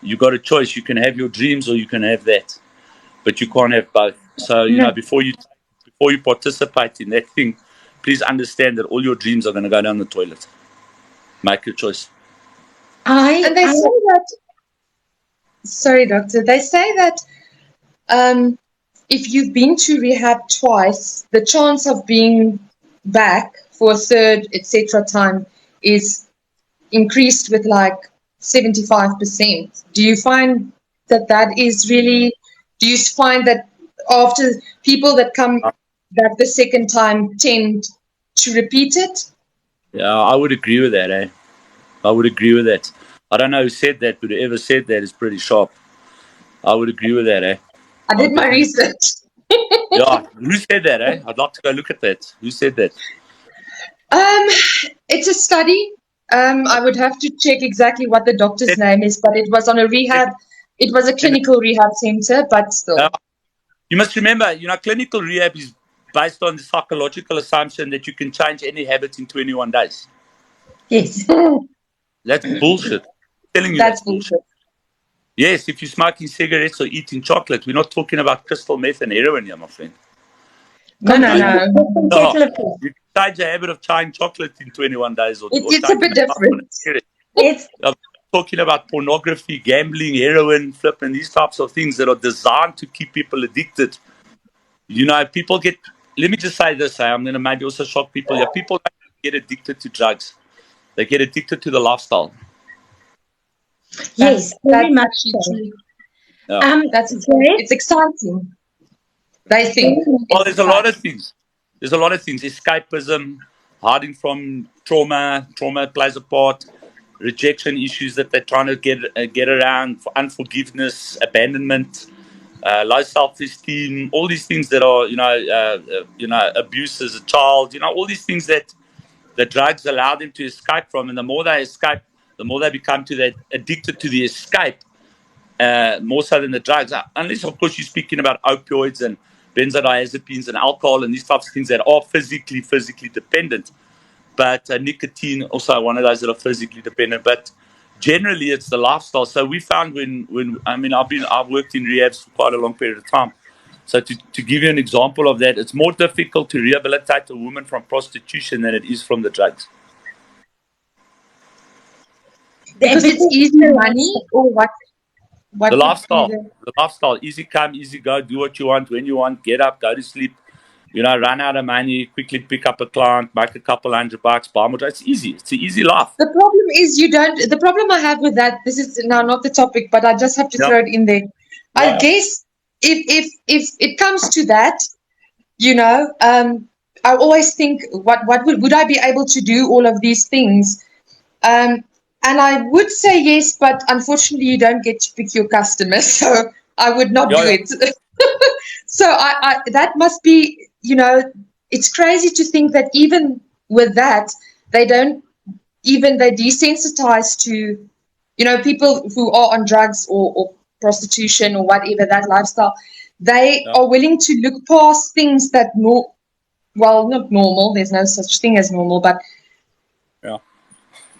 you got a choice. You can have your dreams or you can have that, but you can't have both. So, before you participate in that thing, please understand that all your dreams are going to go down the toilet. Make your choice. And they say that, sorry, doctor, they say that if you've been to rehab twice, the chance of being back for a third, etc. time is increased with like 75%. Do you find that is really, do you find that after people that come back the second time tend to repeat it? Yeah, I would agree with that, I would agree with that. I don't know who said that, but whoever said that is pretty sharp. I would agree with that, I did my research. Yeah, who said that, I'd like to go look at that. Who said that? It's a study. I would have to check exactly what the doctor's name is, but it was on a rehab. It was a clinical rehab center, but still. You must remember, clinical rehab is based on the psychological assumption that you can change any habit in 21 days. Yes. That's bullshit. I'm telling you that's bullshit. Yes, if you're smoking cigarettes or eating chocolate, we're not talking about crystal meth and heroin here, my friend. No. You can change a habit of trying chocolate in 21 days. It's a bit different. I'm talking about pornography, gambling, heroin, flipping, these types of things that are designed to keep people addicted. People get, let me just say this, I'm going to maybe also shock people. Yeah, people get addicted to drugs. They get addicted to the lifestyle. Yes, very much so. Yeah. It's exciting. They think. Well, there's a lot of things. There's a lot of things. Escapism, hiding from trauma. Trauma plays a part. Rejection issues that they're trying to get around. Unforgiveness, abandonment, low self-esteem. All these things that are, abuse as a child. All these things that the drugs allow them to escape from. And the more they escape, the more they become addicted to the escape. More so than the drugs, unless of course you're speaking about opioids and benzodiazepines and alcohol and these types of things that are physically dependent. But nicotine also one of those that are physically dependent. But generally, it's the lifestyle. So we found when I've worked in rehabs for quite a long period of time. So to give you an example of that, it's more difficult to rehabilitate a woman from prostitution than it is from the drugs. Because it's easy money, or what? What The would be lifestyle, easy come, easy go, do what you want, when you want, get up, go to sleep, run out of money, quickly pick up a client, make a couple $100, buy more. It's easy. It's an easy life. The problem is the problem I have with that, this is now not the topic, but I just have to throw it in there. I guess if it comes to that, I always think, what would I be able to do all of these things? And I would say yes, but unfortunately you don't get to pick your customers, so I would not do it. So I that must be, it's crazy to think that even with that, they're desensitized to, people who are on drugs or prostitution or whatever, that lifestyle. They are willing to look past things that not normal, there's no such thing as normal, but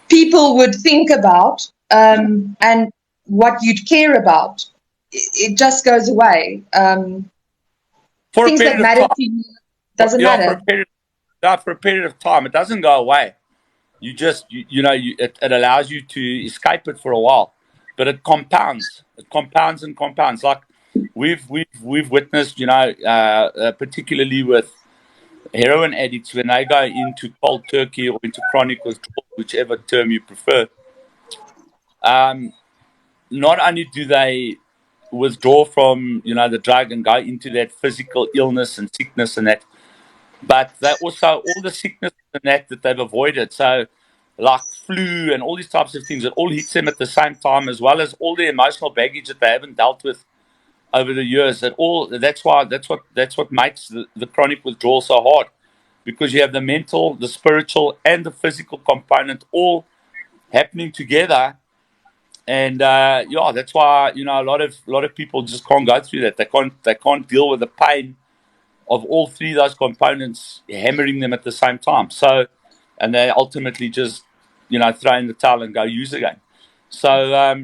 people would think about, and what you'd care about, it just goes away. Things that matter to you doesn't matter. For a period of time, it doesn't go away. You just, it allows you to escape it for a while, but it compounds. It compounds and compounds. Like we've witnessed, particularly with heroin addicts, when they go into cold turkey or into chronic withdrawal, whichever term you prefer, not only do they withdraw from, the drug and go into that physical illness and sickness and that, but they also, all the sickness and that they've avoided, so like flu and all these types of things, it all hits them at the same time, as well as all the emotional baggage that they haven't dealt with over the years. That's what makes the chronic withdrawal so hard, because you have the mental, the spiritual, and the physical component all happening together. And that's why a lot of people just can't go through that. They can't deal with the pain of all three of those components hammering them at the same time. So, and they ultimately just throw in the towel and go use again. So how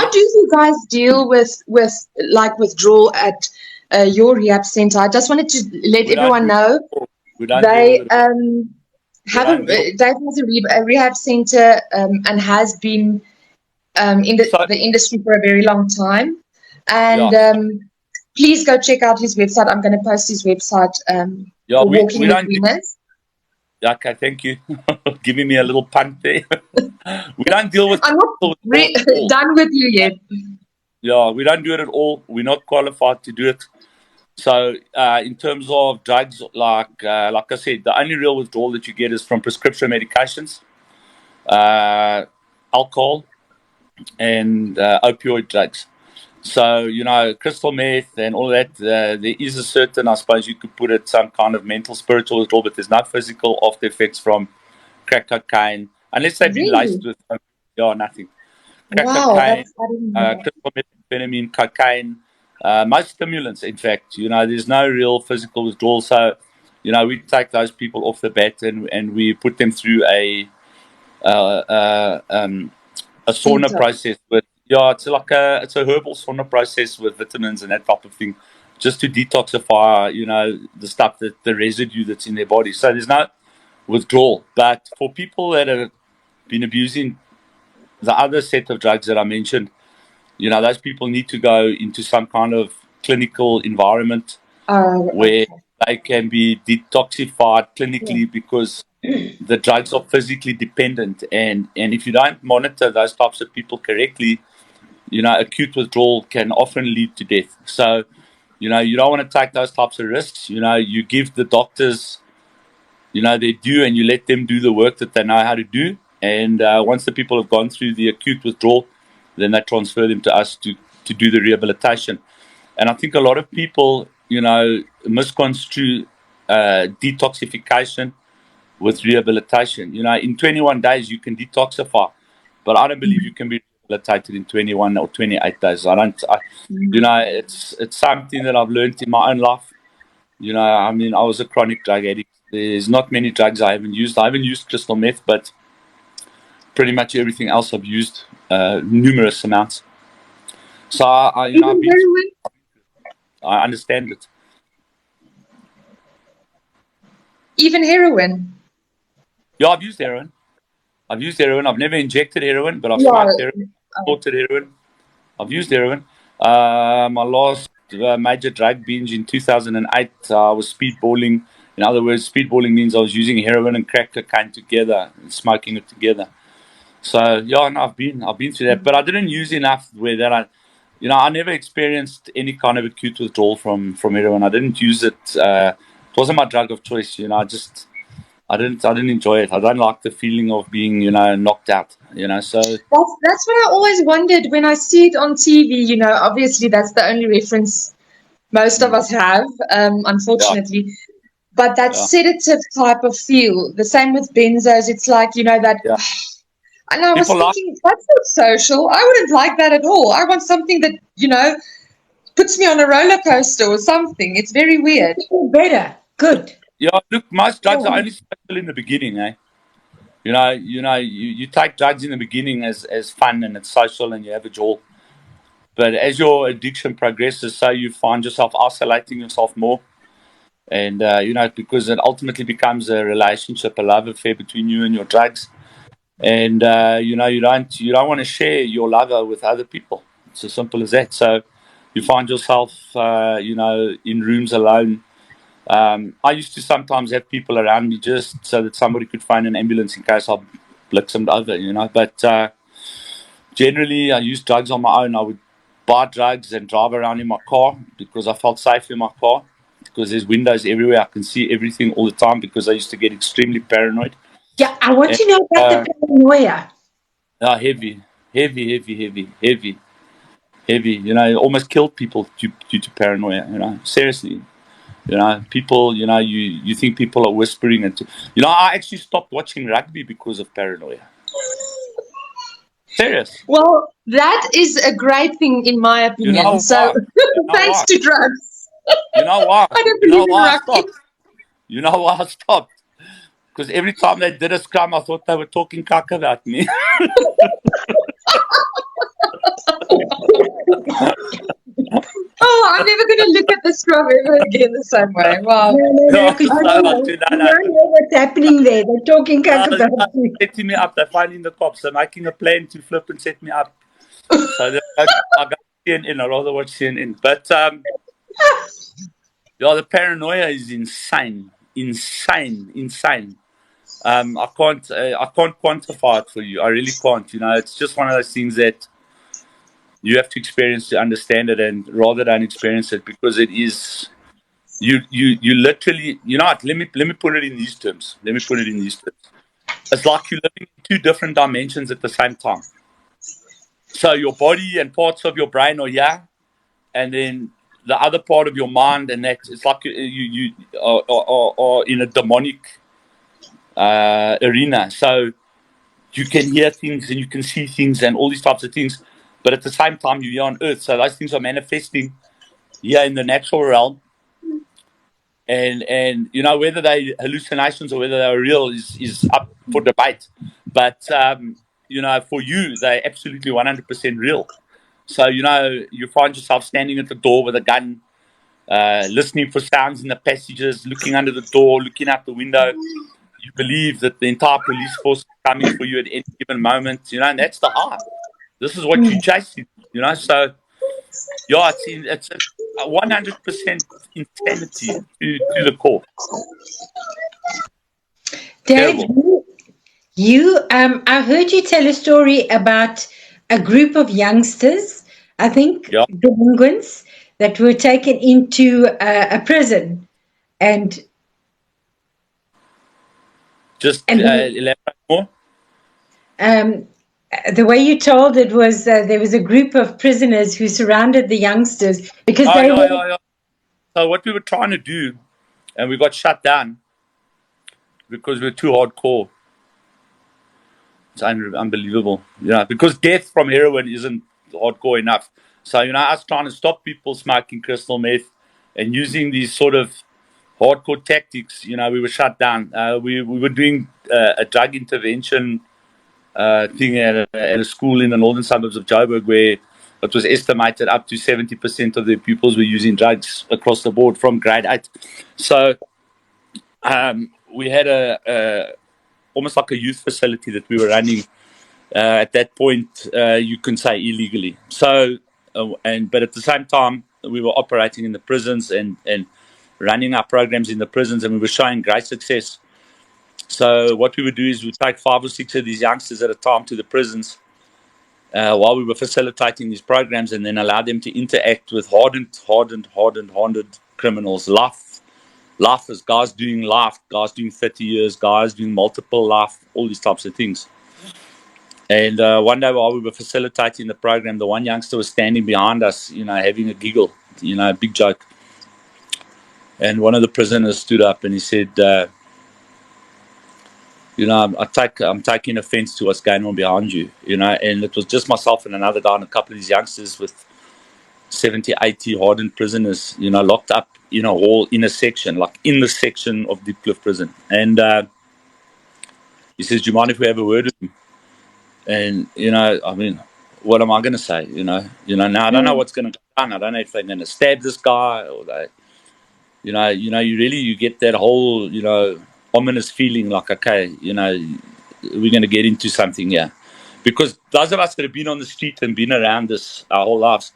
do you guys deal with like withdrawal at your rehab center? I just wanted to let everyone know they have a rehab center and has been in the industry for a very long time, and please go check out his website. I'm going to post his website for Walking with Winners. Okay, thank you. Giving me a little punt there. We don't deal with. I'm not done with you yet. Yeah, we don't do it at all. We're not qualified to do it. So, in terms of drugs, like I said, the only real withdrawal that you get is from prescription medications, alcohol, and opioid drugs. So, crystal meth and all that, there is a certain, I suppose you could put it, some kind of mental, spiritual withdrawal, but there's no physical after effects from crack cocaine, unless they've been laced with, nothing. Crack cocaine, crystal methamphetamine, cocaine, most stimulants, in fact, there's no real physical withdrawal. So, we take those people off the bat and we put them through a sauna process with, it's a herbal sauna process with vitamins and that type of thing, just to detoxify, the stuff, the residue that's in their body. So there's no withdrawal. But for people that have been abusing the other set of drugs that I mentioned, those people need to go into some kind of clinical environment where they can be detoxified clinically, because the drugs are physically dependent. And if you don't monitor those types of people correctly, acute withdrawal can often lead to death. So, you don't want to take those types of risks. You give the doctors, their due, and you let them do the work that they know how to do. And once the people have gone through the acute withdrawal, then they transfer them to us to do the rehabilitation. And I think a lot of people, misconstrue detoxification with rehabilitation. In 21 days, you can detoxify, but I don't believe you can be rehabilitated in 21 or 28 days. It's something that I've learned in my own life. I mean, I was a chronic drug addict. There's not many drugs I haven't used. I haven't used crystal meth, but pretty much everything else I've used, numerous amounts. So Even heroin? I understand it. Even heroin? Yeah, I've used heroin. I've never injected heroin, but I've Yeah. smoked heroin, snorted heroin. I've used heroin. My last major drug binge in 2008, I was speedballing. In other words, speedballing means I was using heroin and crack cocaine together and smoking it together. So yeah, no, I've been through that, but I didn't use enough where that I never experienced any kind of acute withdrawal from heroin. I didn't use it. It wasn't my drug of choice. I didn't enjoy it. I don't like the feeling of being knocked out. So That's what I always wondered when I see it on TV. Obviously that's the only reference most of us have, yeah, unfortunately. But that yeah, sedative type of feel, the same with benzos, it's like, that. yeah. And I was People like thinking, that's not social. I wouldn't like that at all. I want something that, puts me on a roller coaster or something. It's very weird. Better. Good. yeah. Look, most drugs Yeah. are only special in the beginning, eh? You take drugs in the beginning as fun and it's social and you have a joy. But as your addiction progresses, so you find yourself isolating yourself more. And, because it ultimately becomes a relationship, a love affair between you and your drugs. And, you don't want to share your lover with other people. It's as simple as that. So you find yourself, in rooms alone. I used to sometimes have people around me just so that somebody could find an ambulance in case I blixemed over. But generally, I used drugs on my own. I would buy drugs and drive around in my car because I felt safe in my car because there's windows everywhere. I can see everything all the time because I used to get extremely paranoid. Yeah, I want And, to know about the paranoia. heavy, heavy, heavy, heavy, heavy, heavy. It almost killed people due to paranoia. Seriously. People. You think people are whispering and. I actually stopped watching rugby because of paranoia. Serious. Well, that is a great thing in my You opinion. know So why? You know thanks why? to drugs. You know why? I don't You know believe in why I rugby. stopped? You know why I stopped? Because every time they did a scrum, I thought they were talking caca about me. Oh, I'm never going to look at the scrum ever again the same way. Wow. No, Yeah, because so I do you no. don't know what's happening there. They're talking No, cock about you. they're setting me up. They're finding the cops. They're making a plan to flip and set me up. So I got CNN. I'd rather watch CNN. But the paranoia is insane, insane, insane. I can't quantify it for you. I really can't. It's just one of those things that you have to experience to understand it, and rather than experience it because it is you literally what, let me put it in these terms. It's like you're living in two different dimensions at the same time. So your body and parts of your brain are here, and then the other part of your mind, and that it's like you are in a demonic arena. So you can hear things and you can see things and all these types of things, but at the same time you're here on Earth. So those things are manifesting here in the natural realm, and whether they hallucinations or whether they're real is up for debate. But for you, they're absolutely 100% real. So you find yourself standing at the door with a gun, listening for sounds in the passages, looking under the door, looking out the window. You believe that the entire police force is coming for you at any given moment, and that's the high. This is what you chasing, So yeah, it's 100% insanity to the core. Dave, Terrible. I heard you tell a story about a group of youngsters, I think Yeah, delinquents, that were taken into a prison, and just and elaborate more. um, the way you told it was there was a group of prisoners who surrounded the youngsters because Oh they yeah, were. yeah, yeah. So what we were trying to do, and we got shut down because we were too hardcore, It's unbelievable, because death from heroin isn't hardcore enough. So, us trying to stop people smoking crystal meth and using these sort of hardcore tactics, we were shut down. We were doing a drug intervention thing at a school in the northern suburbs of Joburg, where it was estimated up to 70% of the pupils were using drugs across the board from grade 8. So we had almost like a youth facility that we were running at that point, you can say illegally. So, but at the same time, we were operating in the prisons and running our programs in the prisons, and we were showing great success. So what we would do is we'd take 5 or 6 of these youngsters at a time to the prisons while we were facilitating these programs, and then allow them to interact with hardened criminals. Lifers, guys doing life, guys doing 30 years, guys doing multiple life, all these types of things. And one day while we were facilitating the program, the one youngster was standing behind us, having a giggle, a big joke. And one of the prisoners stood up and he said, I'm taking offense to what's going on behind you, and it was just myself and another guy and a couple of these youngsters with 70, 80 hardened prisoners, locked up in a hall, in a section, like in the section of Deep Cliff Prison. And he says, do you mind if we have a word with him? And, what am I going to say? Now I don't know what's going to be done. I don't know if they're going to stab this guy or they, you get that whole, ominous feeling like, okay, we're going to get into something here. Because those of us that have been on the street and been around this our whole lives,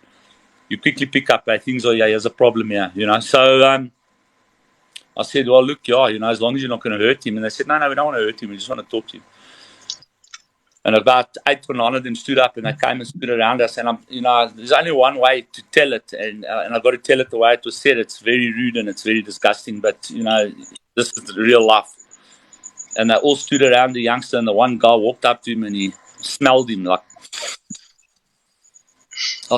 you quickly pick up things, there's a problem here, So I said, well, look, as long as you're not going to hurt him. And they said, no, we don't want to hurt him. We just want to talk to him. And about 8 or 9 of them stood up and they came and stood around us. And there's only one way to tell it, and I've got to tell it the way it was said. It's very rude and it's very disgusting, but this is real life. And they all stood around the youngster, and the one guy walked up to him and he smelled him like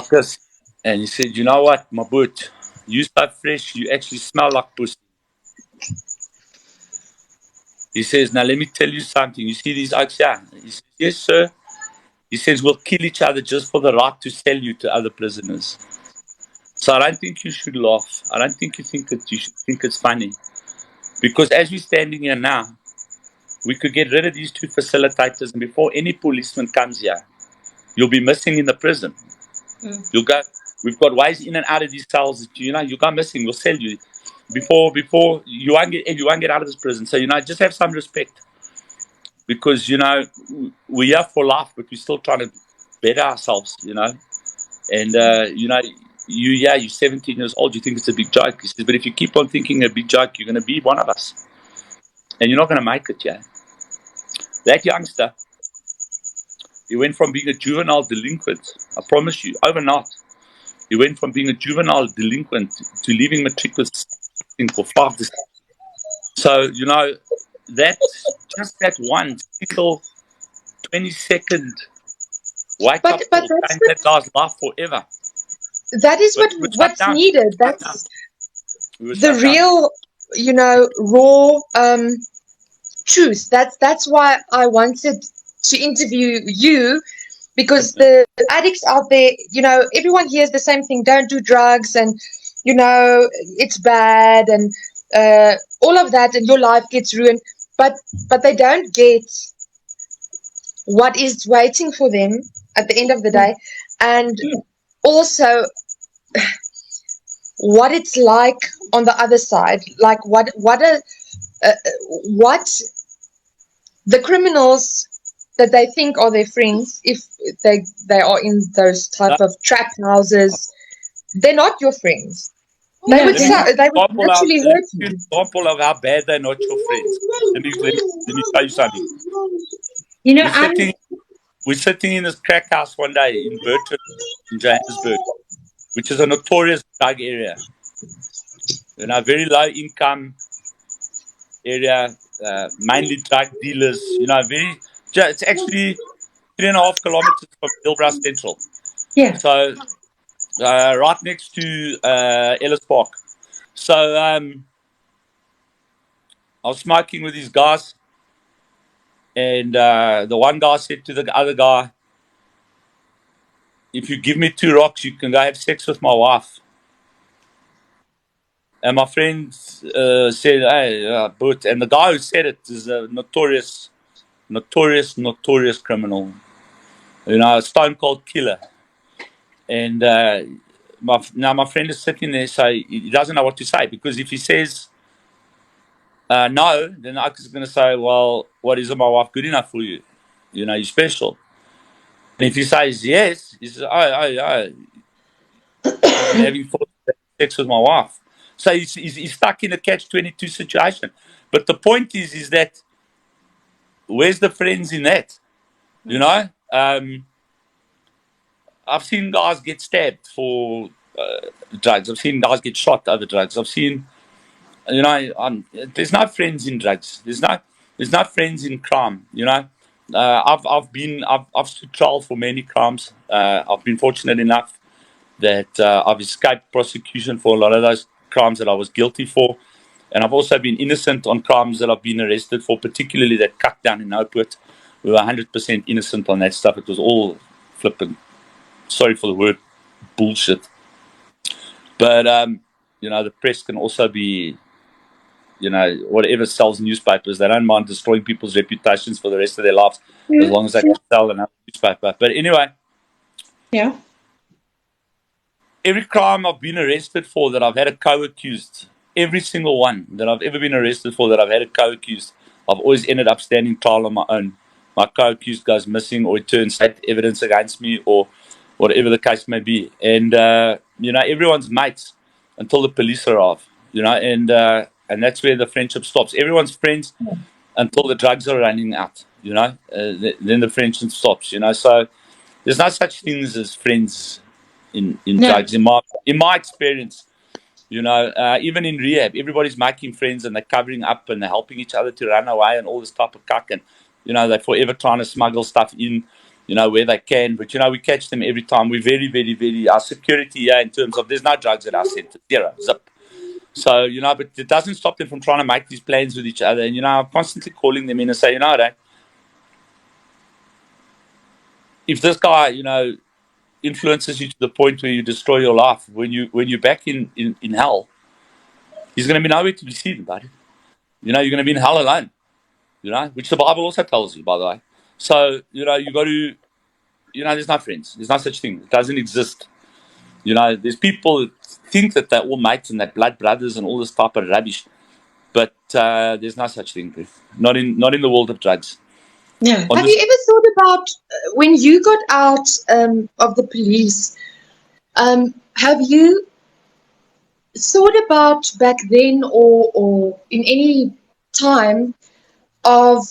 this. And he said, you know what, my boot, you so fresh, you actually smell like pussy. He says, now let me tell you something. You see these oaks here? He says, yes, sir. He says, we'll kill each other just for the right to sell you to other prisoners. So I don't think you should laugh. I don't think you should think it's funny. Because as we're standing here now, we could get rid of these 2 facilitators, and before any policeman comes here, you'll be missing in the prison. You'll go. We've got ways in and out of these cells that you go missing. We'll sell you before you won't get out of this prison. So just have some respect, because we're here for life, but we're still trying to better ourselves. And you're 17 years old. You think it's a big joke. He says, but if you keep on thinking a big joke, you're going to be one of us, and you're not going to make it. Yeah. That youngster, he went from being a juvenile delinquent, I promise you, overnight. He went from being a juvenile delinquent to leaving matric with something for 5 days. So, just that one single 20-second wake up call changed that guy's life forever. That is what's needed. That's the real, raw truth. That's why I wanted to interview you, because the addicts out there, everyone hears the same thing: don't do drugs, and it's bad, and all of that, and your life gets ruined. But they don't get what is waiting for them at the end of the day, and also what it's like on the other side, like what the criminals that they think are their friends, if they are in those type of trap houses, they're not your friends. They would actually hurt you. Example of how bad they're not your friends. Let me tell you something. We're sitting in this crack house one day in Burton, in Johannesburg, which is a notorious drug area. Very low income area, mainly drug dealers. It's actually 3.5 kilometers from Hillbrow Central. Yeah. So right next to Ellis Park. So I was smoking with these guys, And the one guy said to the other guy, if you give me 2 rocks, you can go have sex with my wife. And my friend said, hey, but, and the guy who said it is a notorious criminal, a stone cold killer. And now my friend is sitting there, so he doesn't know what to say, because if he says no, then I was going to say, well, what, isn't my wife good enough for you? You're special. And if he says yes, he says, you've been having sex with my wife. So he's stuck in a catch-22 situation. But the point is that where's the friends in that? I've seen guys get stabbed for drugs. I've seen guys get shot over drugs. I've seen, there's no friends in drugs. There's no friends in crime. I've stood trial for many crimes. I've been fortunate enough that I've escaped prosecution for a lot of those crimes that I was guilty for. And I've also been innocent on crimes that I've been arrested for, particularly that cut down in Output. We were 100% innocent on that stuff. It was all flipping, sorry for the word, bullshit. But, the press can also be, whatever sells newspapers. They don't mind destroying people's reputations for the rest of their lives as long as they can sell another newspaper. But anyway. Yeah. Every crime I've been arrested for that I've had a co-accused, every single one that I've ever been arrested for that I've had a co-accused, I've always ended up standing trial on my own. My co-accused goes missing, or it turns state evidence against me, or whatever the case may be. And, everyone's mates until the police arrive, and that's where the friendship stops. Everyone's friends until the drugs are running out, then the friendship stops, So there's no such things as friends in drugs. In my experience, even in rehab, everybody's making friends and they're covering up and they're helping each other to run away and all this type of cuck. And, they're forever trying to smuggle stuff in, where they can. But, we catch them every time. We're very, very, very, our security here in terms of there's no drugs at our center. Zero. Zip. So, but it doesn't stop them from trying to make these plans with each other. And, I'm constantly calling them in and say, if this guy, influences you to the point where you destroy your life, when you're back in hell, he's going to be nowhere to be seen, buddy. You're going to be in hell alone, which the Bible also tells you, by the way. So, you got to, there's no friends. There's no such thing. It doesn't exist. There's people that think that they're all mates and they're blood brothers and all this type of rubbish. But there's no such thing, Griff. Not in the world of drugs. Yeah. Have you ever thought about when you got out of the police? Have you thought about back then or in any time of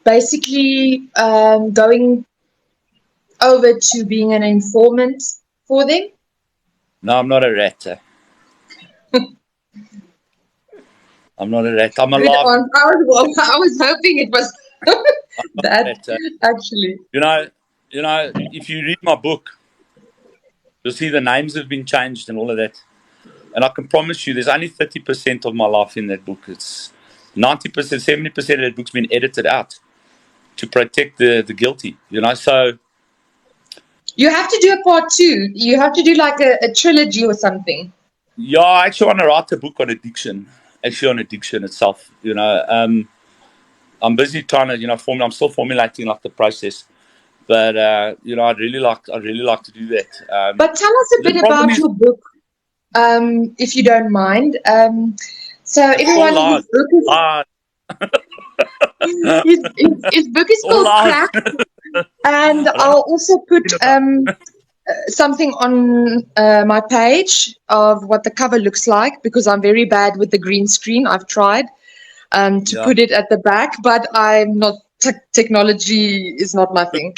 basically going over to being an informant for them? No, I'm not a rat. I'm not a rat. I'm a live. I was hoping it was that, actually. If you read my book, you'll see the names have been changed and all of that. And I can promise you there's only 30% of my life in that book. It's 90%, 70% of that book's been edited out to protect the guilty, So you have to do a part 2. You have to do like a trilogy or something. Yeah, I actually want to write a book on addiction. Actually, on addiction itself. I'm busy trying to, I'm still formulating like the process. But I'd really like to do that. But tell us a bit about your book, if you don't mind. So everyone, his book is his book is called Crack, and I'll also put something on my page of what the cover looks like, because I'm very bad with the green screen. I've tried to put it at the back, but I'm not. Technology is not my thing.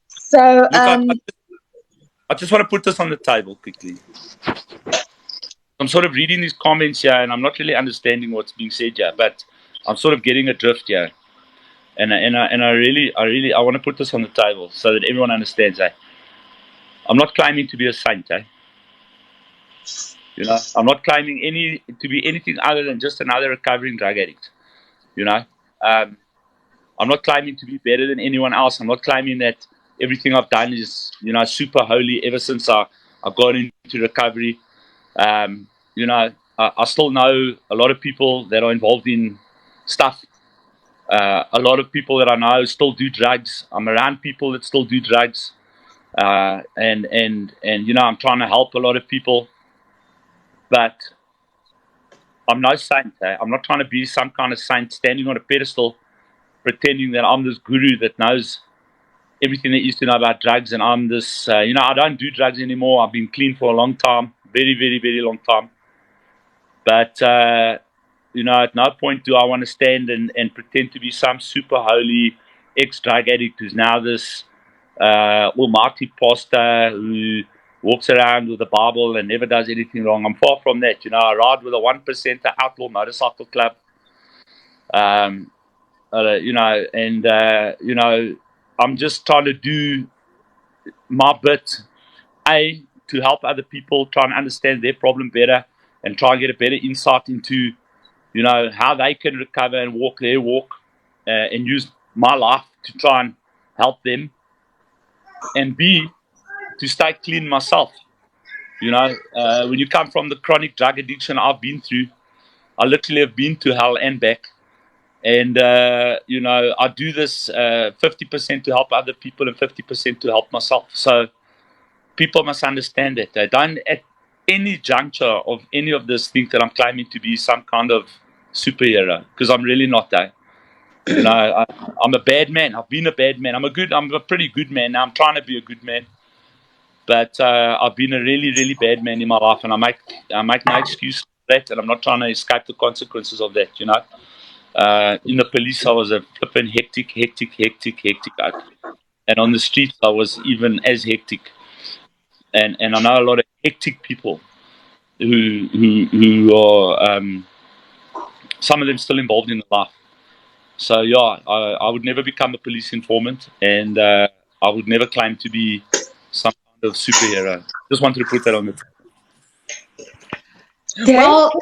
So Look, I just want to put this on the table quickly. I'm sort of reading these comments here, and I'm not really understanding what's being said here, but I'm sort of getting a drift here. And I really want to put this on the table so that everyone understands. I'm not claiming to be a saint. I'm not claiming to be anything other than just another recovering drug addict. I'm not claiming to be better than anyone else. I'm not claiming that everything I've done is, super holy ever since I've got into recovery. I still know a lot of people that are involved in stuff. A lot of people that I know still do drugs. I'm around people that still do drugs. And I'm trying to help a lot of people. But I'm no saint. I'm not trying to be some kind of saint standing on a pedestal pretending that I'm this guru that knows everything there is to know about drugs, and I'm this, I don't do drugs anymore. I've been clean for a long time, very, very, very long time. But, at no point do I want to stand and pretend to be some super holy ex-drug addict who's now this almighty pastor who walks around with a Bible and never does anything wrong. I'm far from that. I ride with a 1% outlaw motorcycle club. I'm just trying to do my bit, to help other people, try and understand their problem better, and try and get a better insight into, how they can recover and walk their walk, and use my life to try and help them, and B, to stay clean myself. When you come from the chronic drug addiction I've been through, I literally have been to hell and back. And, I do this 50% to help other people and 50% to help myself. So people must understand that. They don't, at any juncture of any of this, think that I'm claiming to be some kind of superhero, because I'm really not that. I'm a bad man. I've been a bad man. I'm a pretty good man now. I'm trying to be a good man. But I've been a really, really bad man in my life, and I make no excuse for that, and I'm not trying to escape the consequences of that, in the police, I was a flippin' hectic out. And on the streets, I was even as hectic. And I know a lot of hectic people who are, some of them still involved in the life. So, yeah, I would never become a police informant, and I would never claim to be some kind of superhero. Just wanted to put that on the table. Well,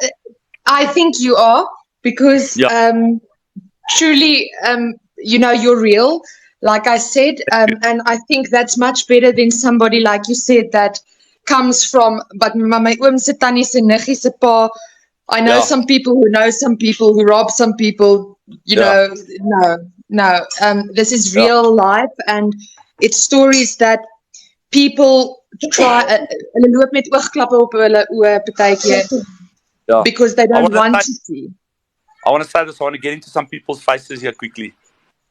I think you are, because truly, you're real, like I said, and I think that's much better than somebody, like you said, that comes from, but my oom se tannie se niggie se pa. I know some people who rob some people, know, no. This is real life, and it's stories that people try, hulle loop met oogklappe op hulle oë partykeer, because they don't want to see. I want to say this. I want to get into some people's faces here quickly.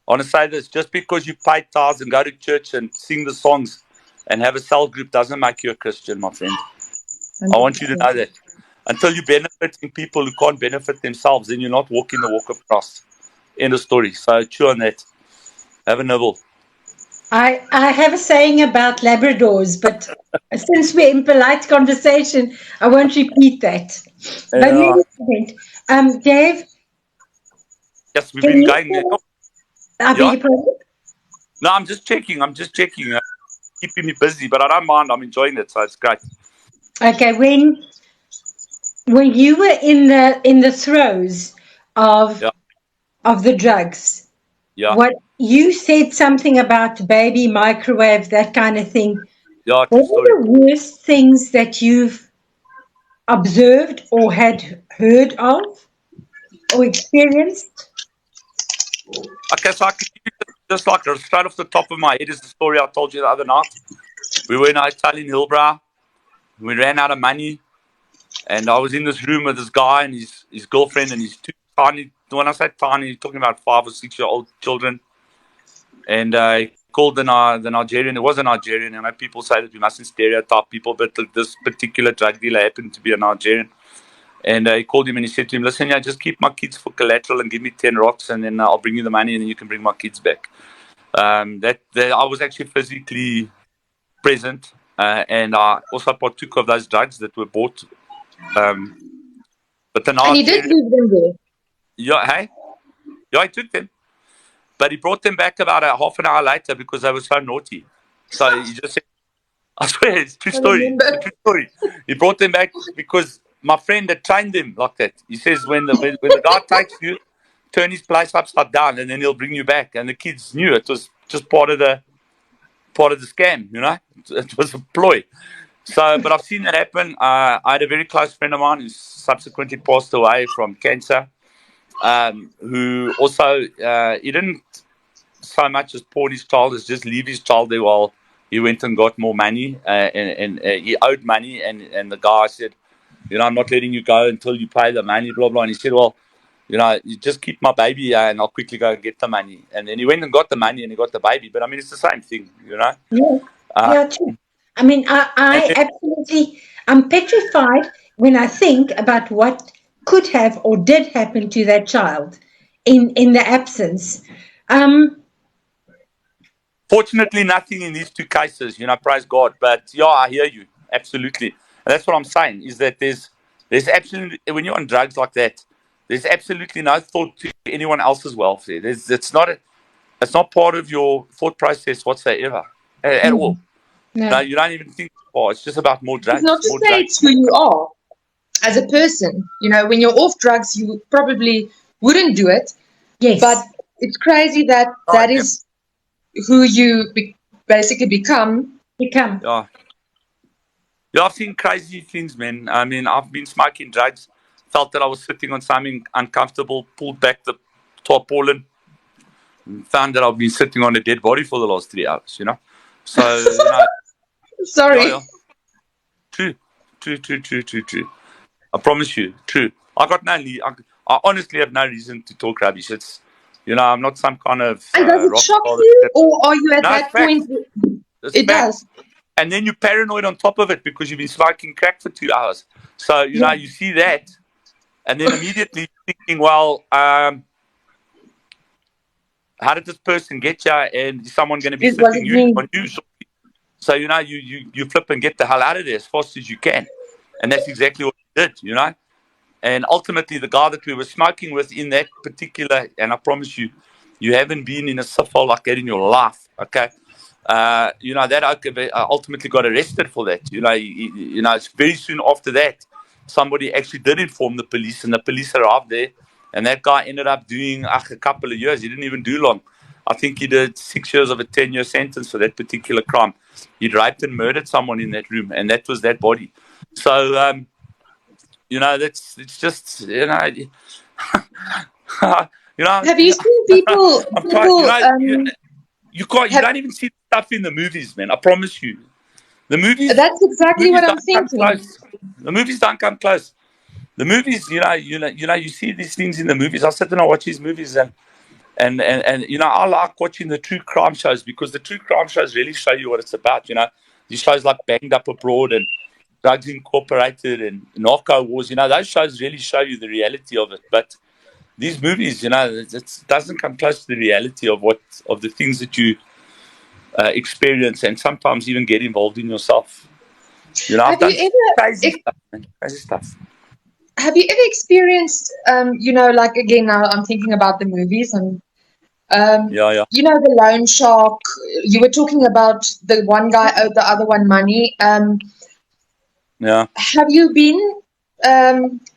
I want to say this. Just because you pay tithes and go to church and sing the songs and have a cell group doesn't make you a Christian, my friend. 100%. I want you to know that. Until you benefit in people who can't benefit themselves, then you're not walking the walk of Christ. End of story. So chew on that. Have a nibble. I have a saying about Labradors, but since we're in polite conversation, I won't repeat that. Yeah. But Dave? Yes, we've been going there. No, I'm just checking. Keeping me busy, but I don't mind. I'm enjoying it, so it's great. Okay, when you were in the throes of the drugs, what you said something about baby microwave, that kind of thing. Yeah, what are the worst things that you've observed or had heard of or experienced? Okay, so I can give you just like straight off the top of my head is the story I told you the other night. We were in a hotel in Hillbrow. We ran out of money, and I was in this room with this guy and his girlfriend and his two tiny. When I say tiny, talking about 5 or 6 year old children. And he called the Nigerian. It was a Nigerian. I know people say that we mustn't stereotype people, but this particular drug dealer happened to be a Nigerian. And he called him and he said to him, "Listen, just keep my kids for collateral and give me 10 rocks, and then I'll bring you the money, and then you can bring my kids back." That I was actually physically present, and I also partook of those drugs that were bought. But the and he did leave them there. Yeah, I took them. But he brought them back about a half an hour later because they were so naughty. So he just said, I swear, it's a true story. It's a true story. He brought them back because my friend had trained them like that. He says, when the guy takes you, turn his place upside down, and then he'll bring you back. And the kids knew it was just part of the scam, you know. It was a ploy. So, but I've seen that happen. I had a very close friend of mine who subsequently passed away from cancer, who also, he didn't so much as pawn his child as just leave his child there while he went and got more money, and he owed money, and the guy said, you know, I'm not letting you go until you pay the money, blah, blah. And he said, well, you know, you just keep my baby here and I'll quickly go and get the money. And then he went and got the money and he got the baby. But I mean, it's the same thing, you know. Yeah, Uh, yeah, true. I mean, and I then, absolutely, I'm petrified when I think about what could have or did happen to that child in the absence. Um, fortunately, nothing in these two cases, you know, praise God. But yeah, I hear you. Absolutely. And that's what I'm saying is that there's absolutely, when you're on drugs like that, there's absolutely no thought to anyone else's welfare. It's not part of your thought process whatsoever at all. No, no. you don't even think, oh, it's just about It's not to more say drugs, it's who more you drugs. are as a person. You know, when you're off drugs, you probably wouldn't do it. Yes. But it's crazy that Oh, that yeah. is who you basically become. Become. Yeah. Yeah, I've seen crazy things, man. I mean, I've been smoking drugs, felt that I was sitting on something uncomfortable, pulled back the tarpaulin, and found that I've been sitting on a dead body for the last 3 hours, you know? So, you know, yeah, Sorry. yeah. True. True. I promise you, true. I got no, I honestly have no reason to talk rubbish. It's, you know, I'm not some kind of And does it rock shock star. you, or are you at No, it's that point? facts. It's It facts. does. And then you're paranoid on top of it because you've been smoking crack for 2 hours. So, you Yeah. know, you see that, and then immediately thinking, well, how did this person get you? And is someone going to be Was sitting it me? on you? So, you know, you flip and get the hell out of there as fast as you can. And that's exactly what you did, you know? And ultimately, the guy that we were smoking with in that particular, and I promise you, you haven't been in a sifal like that in your life, okay? You know, that ultimately got arrested for that. You know, it's very soon after that, somebody actually did inform the police, and the police arrived there, and that guy ended up doing a couple of years. He didn't even do long. I think he did 6 years of a 10-year sentence for that particular crime. He'd raped and murdered someone in that room, and that was that body. So, you know, it's just, you know, you know, Have you seen people? I'm trying, you People. know, you can't, you Have. don't even see stuff in the movies, man. I promise you. The That's exactly what movies I'm don't come thinking. close. The movies don't come close. The movies, you see these things in the movies. I sit and I watch these movies, and you know, I like watching the true crime shows because the true crime shows really show you what it's about. You know, these shows like Banged Up Abroad and Drugs Incorporated and Narco Wars. You know, those shows really show you the reality of it. But these movies, you know, it doesn't come close to the reality of the things that you experience and sometimes even get involved in yourself. You know, I've Have you done crazy ever? stuff, man. Crazy stuff. Have you ever experienced? You know, like again, now I'm thinking about the movies and. Yeah. You know, the loan shark. You were talking about the one guy owed the other one money. Yeah. Have you been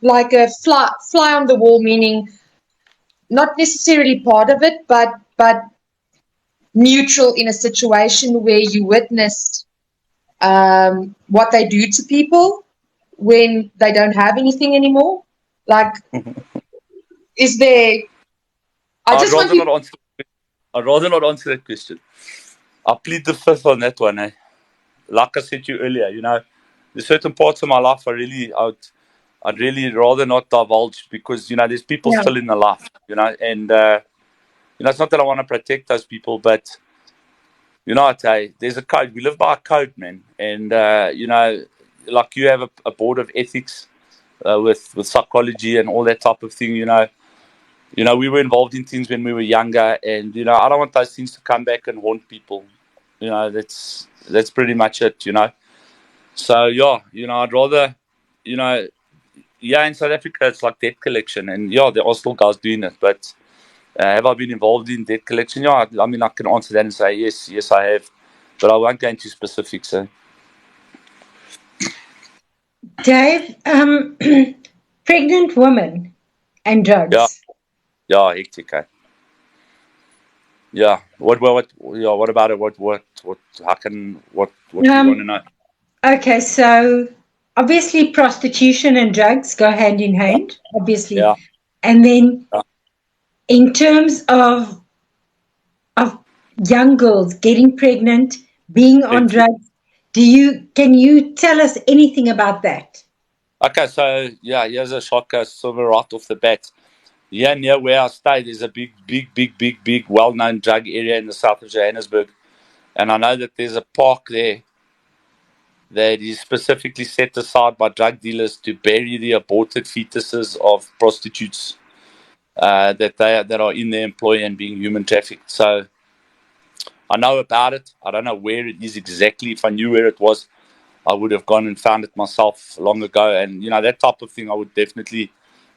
like a fly on the wall, meaning not necessarily part of it, but neutral in a situation where you witnessed what they do to people when they don't have anything anymore? Like, is there? I I'd just want rather to. not answer. I'd rather not answer that question. I plead the fifth on that one. Eh? Like I said to you earlier, you know, there's certain parts of my life I'd really rather not divulge because you know there's people Yeah. still in the life, you know, and you know it's not that I want to protect those people, but you know, there's a code. We live by a code, man, and you know, like you have a board of ethics with psychology and all that type of thing, You know, we were involved in things when we were younger, and you know, I don't want those things to come back and haunt people. You know, that's pretty much it. You know, so yeah, you know, I'd rather, you know, yeah, in South Africa it's like debt collection, and yeah, there are still guys doing it. But have I been involved in debt collection? Yeah, I mean, I can answer that and say yes, I have, but I won't go into specifics. Dave, pregnant woman and Yeah, drugs. Yeah, hectic. Eh? Yeah. What yeah, what about it? How can, what do you want to Um, know? okay, so obviously prostitution and drugs go hand in Yeah. hand, obviously. Yeah. And then Yeah. in terms of young girls getting pregnant, being on Plenty. drugs, can you tell us anything about that? Okay, so yeah, here's a shocker, sort of right off the bat. Yeah, near where I stay, there's a big, well-known drug area in the south of Johannesburg. And I know that there's a park there that is specifically set aside by drug dealers to bury the aborted fetuses of prostitutes that are in their employ and being human trafficked. So I know about it. I don't know where it is exactly. If I knew where it was, I would have gone and found it myself long ago. And that type of thing, I would definitely,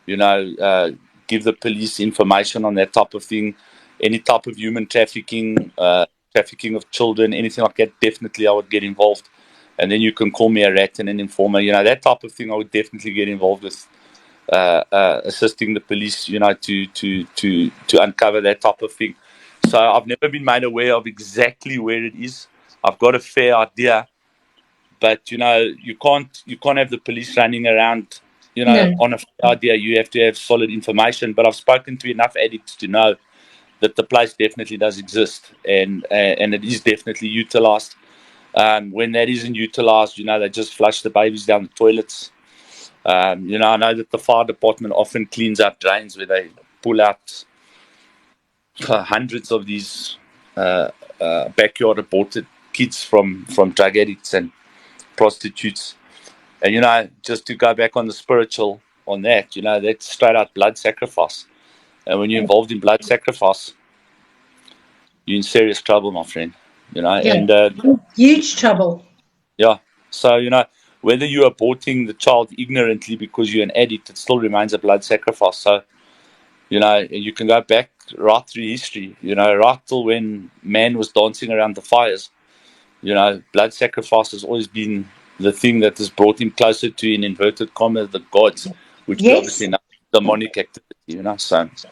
you know, uh, give the police information on that type of thing. Any type of human trafficking, trafficking of children, anything like that, definitely I would get involved. And then you can call me a rat and an informer. That type of thing I would definitely get involved with, assisting the police, to uncover that type of thing. So I've never been made aware of exactly where it is. I've got a fair idea, but you can't have the police running around, No. on a fair idea. You have to have solid information. But I've spoken to enough addicts to know that the place definitely does exist, and it is definitely utilized. When that isn't utilized, they just flush the babies down the toilets. I know that the fire department often cleans up drains where they pull out hundreds of these backyard aborted kids from drug addicts and prostitutes. And just to go back on the spiritual on that, that's straight out blood sacrifice. And when you're involved in blood sacrifice, you're in serious trouble, my friend. Yeah. And Huge trouble. yeah. So whether you're aborting the child ignorantly because you're an addict, it still remains a blood sacrifice. So you can go back right through history. Right till when man was dancing around the fires. Blood sacrifice has always been the thing that has brought him closer to, in inverted commas, the gods, which is Yes. obviously not demonic activity. So it's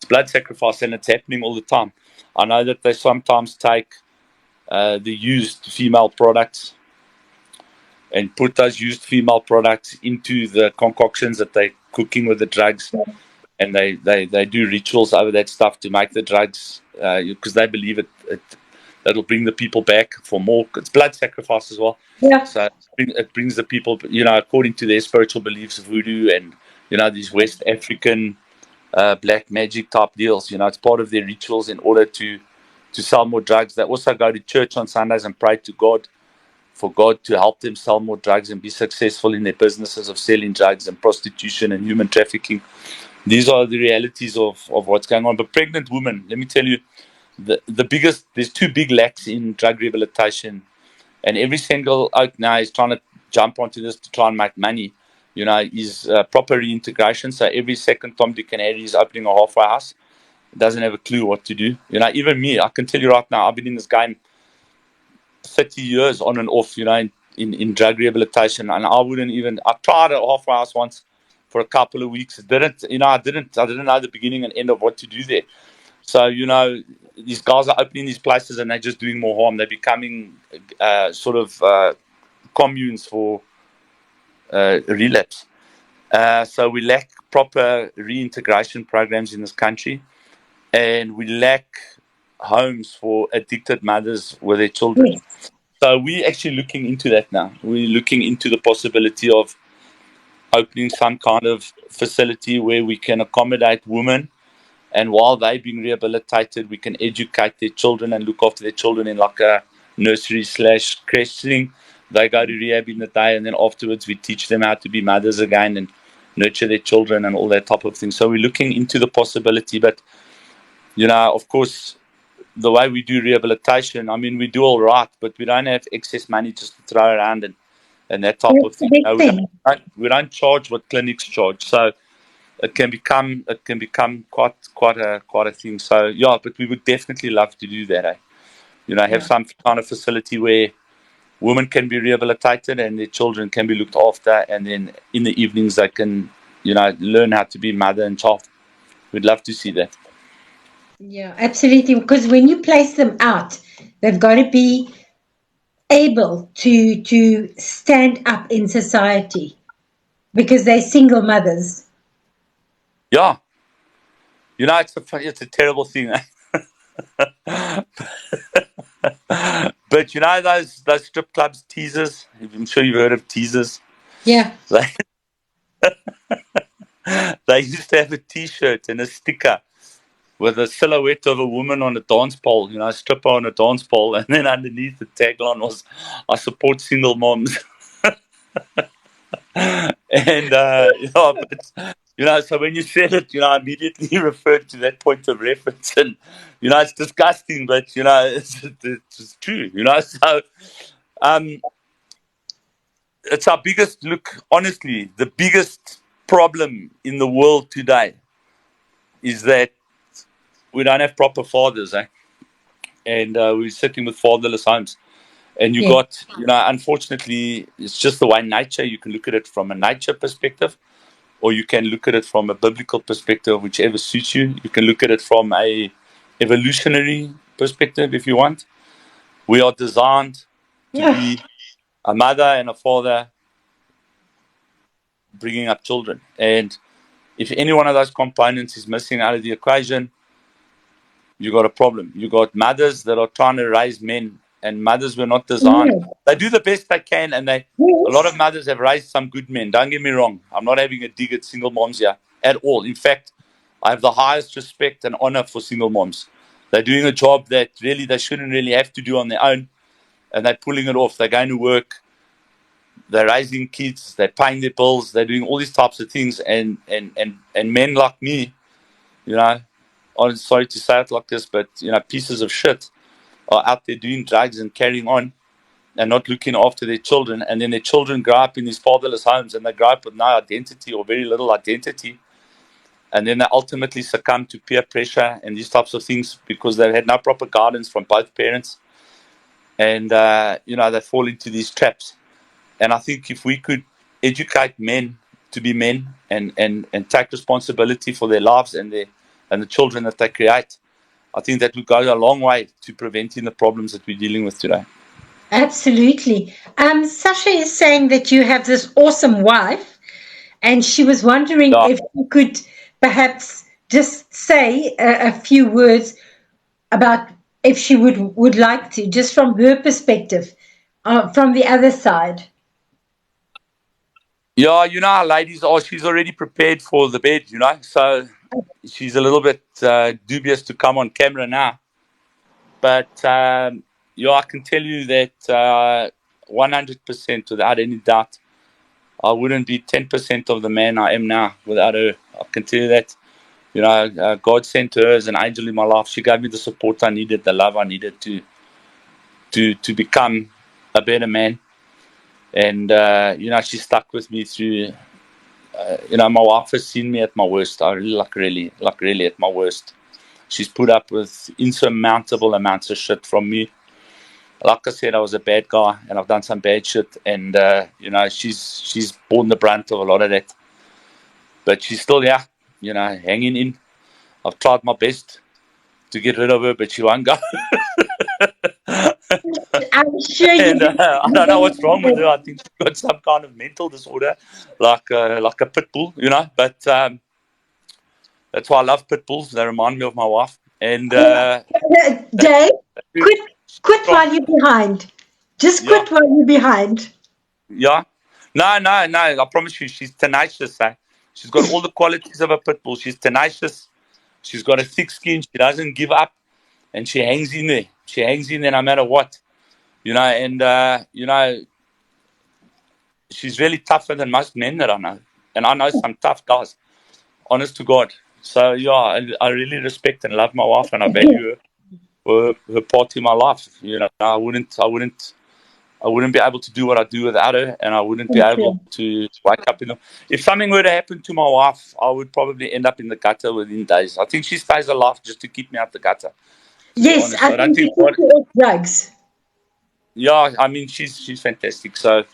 blood sacrifice, and it's happening all the time. I know that they sometimes take the used female products and put those used female products into the concoctions that they're cooking with the drugs, and they do rituals over that stuff to make the drugs, because they believe that'll bring the people back for more. It's blood sacrifice as well. Yeah. So it brings the people, according to their spiritual beliefs, voodoo and these West African black magic type deals. It's part of their rituals in order to sell more drugs. They also go to church on Sundays and pray to God for God to help them sell more drugs and be successful in their businesses of selling drugs and prostitution and human trafficking. These are the realities of what's going on. But pregnant women, let me tell you, the biggest, there's two big lacks in drug rehabilitation, and every single oak now is trying to jump onto this to try and make money. Is proper reintegration. So every second Tom, Dick, and Harry is opening a halfway house, doesn't have a clue what to do. Even me, I can tell you right now, I've been in this game 30 years on and off. In drug rehabilitation, and I tried a halfway house once for a couple of weeks. It didn't, I didn't know the beginning and end of what to do there. So, these guys are opening these places and they're just doing more harm. They're becoming sort of communes for relapse. So we lack proper reintegration programs in this country, and we lack homes for addicted mothers with their children. Yes. So we're actually looking into that now. We're looking into the possibility of opening some kind of facility where we can accommodate women, and while they're being rehabilitated, we can educate their children and look after their children in like a nursery/creche thing. They go to rehab in the day, and then afterwards we teach them how to be mothers again and nurture their children and all that type of thing. So we're looking into the possibility, but of course, the way we do rehabilitation, I mean, we do all right, but we don't have excess money just to throw around and that type of That's the thing. big thing. We don't charge what clinics charge. So it can become quite a thing. So yeah, but we would definitely love to do that. Have Yeah. some kind of facility where women can be rehabilitated and their children can be looked after, and then in the evenings they can learn how to be mother and child We'd love to see that. Yeah, absolutely. Because when you place them out, they've got to be able to stand up in society because they're single mothers. Yeah, it's a terrible thing. But those strip clubs teasers. I'm sure you've heard of teasers. Yeah. They they used to have a T-shirt and a sticker with a silhouette of a woman on a dance pole, a stripper on a dance pole, and then underneath the tagline was, "I support single moms." And so when you said it, I immediately referred to that point of reference, and it's disgusting, but it's true, So it's our biggest look. Honestly, the biggest problem in the world today is that we don't have proper fathers, and we're sitting with fatherless homes. And you Yeah. got, unfortunately, it's just the way nature. You can look at it from a nature perspective, or you can look at it from a biblical perspective, whichever suits you. You can look at it from a evolutionary perspective, if you want. We are designed to Yeah. be a mother and a father bringing up children. And if any one of those components is missing out of the equation, you got a problem. You got mothers that are trying to raise men, and mothers were not designed. Yeah. They do the best they can, and a lot Yes. of mothers have raised some good men. Don't get me wrong. I'm not having a dig at single moms here at all. In fact, I have the highest respect and honor for single moms. They're doing a job that really they shouldn't really have to do on their own, and they're pulling it off. They're going to work. They're raising kids. They're paying their bills. They're doing all these types of things, and men like me, you know, I'm sorry to say it like this, but pieces of shit are out there doing drugs and carrying on and not looking after their children. And then their children grow up in these fatherless homes, and they grow up with no identity or very little identity. And then they ultimately succumb to peer pressure and these types of things because they've had no proper guidance from both parents. And, they fall into these traps. And I think if we could educate men to be men and take responsibility for their lives and the children that they create, I think that would go a long way to preventing the problems that we're dealing with today. Absolutely. Sasha is saying that you have this awesome wife, and she was wondering Yeah. if you could perhaps just say a few words about if she would like to, just from her perspective, from the other side. Yeah, our ladies are, she's already prepared for the bed, so she's a little bit dubious to come on camera now. But, I can tell you that 100% without any doubt, I wouldn't be 10% of the man I am now without her. I can tell you that. God sent her as an angel in my life. She gave me the support I needed, the love I needed to become a better man. And, she stuck with me through, my wife has seen me at my worst. I really at my worst. She's put up with insurmountable amounts of shit from me. Like I said, I was a bad guy and I've done some bad shit. And, she's borne the brunt of a lot of that. But she's still here, hanging in. I've tried my best to get rid of her, but she won't go. I'm sure And you I don't know what's wrong with her. I think she's got some kind of mental disorder, like a pit bull, But that's why I love pit bulls. They remind me of my wife. And Dave, quit, quit strong. while you're behind. Just Yeah, quit while you're behind. yeah. No. I promise you, she's tenacious. She's got all the qualities of a pit bull. She's tenacious. She's got a thick skin. She doesn't give up, and she hangs in there. She hangs in there no matter what. And she's really tougher than most men that I know. And I know some tough guys, honest to God. So, yeah, I really respect and love my wife, and I value her for her part in my life. I wouldn't be able to do what I do without her, and I wouldn't be able to wake up in the. If something were to happen to my wife, I would probably end up in the gutter within days. I think she stays alive just to keep me out the gutter, to be Yes, honest. I So I don't think you think took you off drugs. Yeah, I mean, she's fantastic. So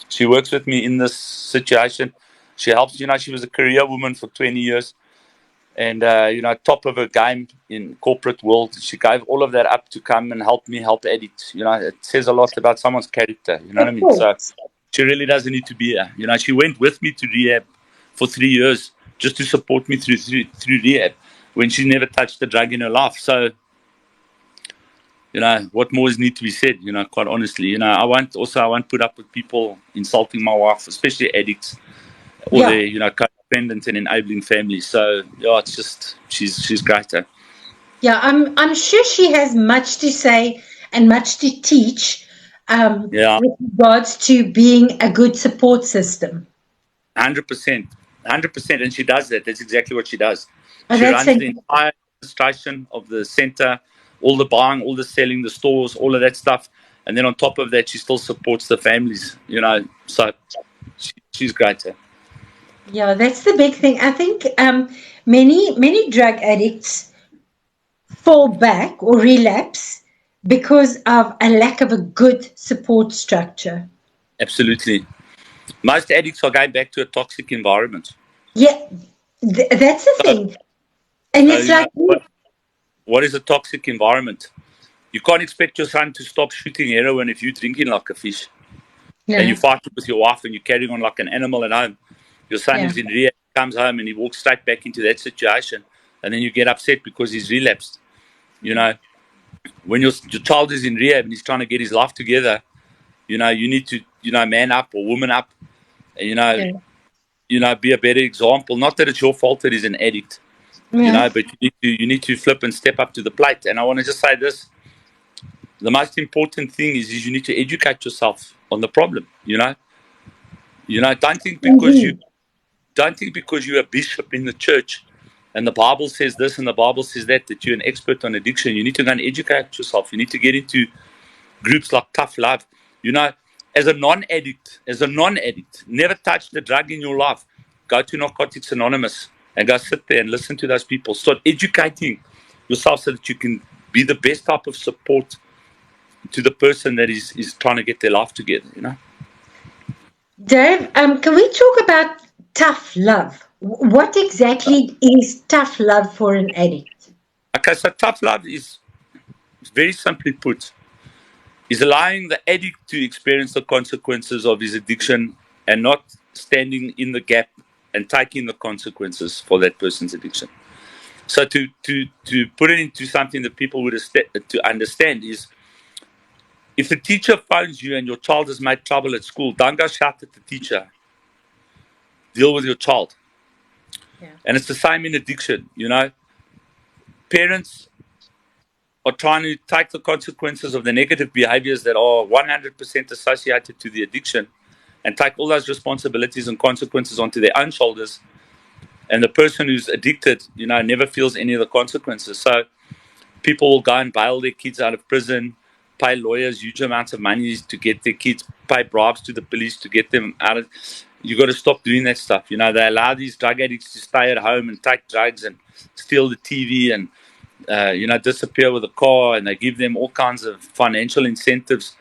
she works with me in this situation. She helps. She was a career woman for 20 years, and top of her game in corporate world. She gave all of that up to come and help me help addicts. It says a lot about someone's character. You know what I Of mean? So course. she really doesn't need to be here. She went with me to rehab for 3 years just to support me through rehab when she never touched the drug in her life. So what more is need to be said? Quite honestly, I won't put up with people insulting my wife, especially addicts or Yeah. their codependent and enabling families. So yeah, it's just she's great. Yeah, I'm sure she has much to say and much to teach Yeah, with regards to being a good support system. 100%, 100%, and she does that. That's exactly what she does. Oh, She that's runs the fantastic. entire administration of the center, all the buying, all the selling, the stores, all of that stuff, and then on top of that, she still supports the families. So she's great. Yeah, that's the big thing. I think many drug addicts fall back or relapse because of a lack of a good support structure. Absolutely. Most addicts are going back to a toxic environment. Yeah, that's the So, thing. And so it's like, what is a toxic environment? You can't expect your son to stop shooting heroin if you're drinking like a fish and yeah, you're fighting with your wife and you're carrying on like an animal at home. Your son yeah, is in rehab, comes home and he walks straight back into that situation, and then you get upset because he's relapsed. You know, when your child is in rehab and he's trying to get his life together, you need to, man up or woman up, and yeah, be a better example. Not that it's your fault that he's an addict, yeah, but you need to flip and step up to the plate. And I want to just say this: the most important thing is you need to educate yourself on the problem. Don't think because you indeed. don't think because you're a bishop in the church and the Bible says this and the Bible says that you're an expert on addiction. You need to go and educate yourself. You need to get into groups like Tough Love. You know, as a non-addict, never touch the drug in your life. Go to Narcotics Anonymous and go sit there and listen to those people. Start educating yourself so that you can be the best type of support to the person that is trying to get their life together. Dave, can we talk about tough love? What exactly is tough love for an addict? Okay, so Tough Love is very simply put, is allowing the addict to experience the consequences of his addiction and not standing in the gap and taking the consequences for that person's addiction. So to put it into something that people would to understand is, if the teacher phones you and your child has made trouble at school, don't go shout at the teacher. Deal with your child. Yeah. And it's the same in addiction. Parents are trying to take the consequences of the negative behaviors that are 100% associated to the addiction and take all those responsibilities and consequences onto their own shoulders. And the person who's addicted, never feels any of the consequences. So people will go and bail their kids out of prison, pay lawyers huge amounts of money to get their kids, pay bribes to the police to get them out of. You got to stop doing that stuff. They allow these drug addicts to stay at home and take drugs and steal the TV and disappear with a car, and they give them all kinds of financial incentives,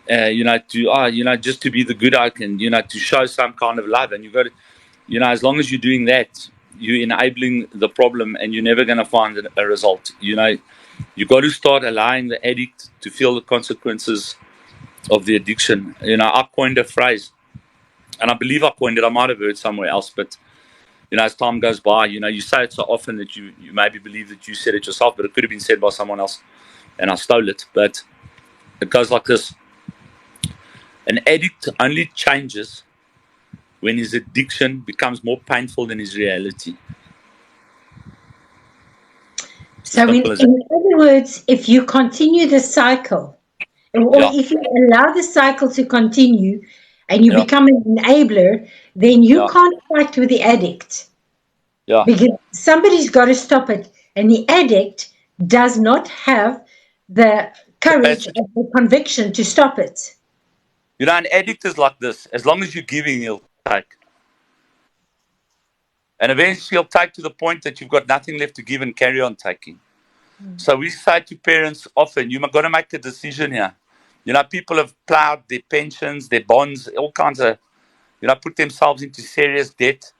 just to be the good oak and to show some kind of love. And you got to, as long as you're doing that, you're enabling the problem, and you're never going to find a result. You got to start allowing the addict to feel the consequences of the addiction. I coined a phrase, and I believe I coined it. I might have heard somewhere else, but as time goes by, you say it so often that you maybe believe that you said it yourself, but it could have been said by someone else, and I stole it. But it goes like this: an addict only changes when his addiction becomes more painful than his reality. So, Simple as that. in other words, if you continue the cycle, or Yeah, if you allow the cycle to continue and you yeah, become an enabler, then you yeah, can't fight with the addict yeah. because somebody's got to stop it. And the addict does not have the courage Capacity. or the conviction to stop it. An addict is like this: as long as you're giving, he'll take. And eventually he'll take to the point that you've got nothing left to give and carry on taking. So we say to parents often, you've got to make a decision here. People have plowed their pensions, their bonds, all kinds of, put themselves into serious debt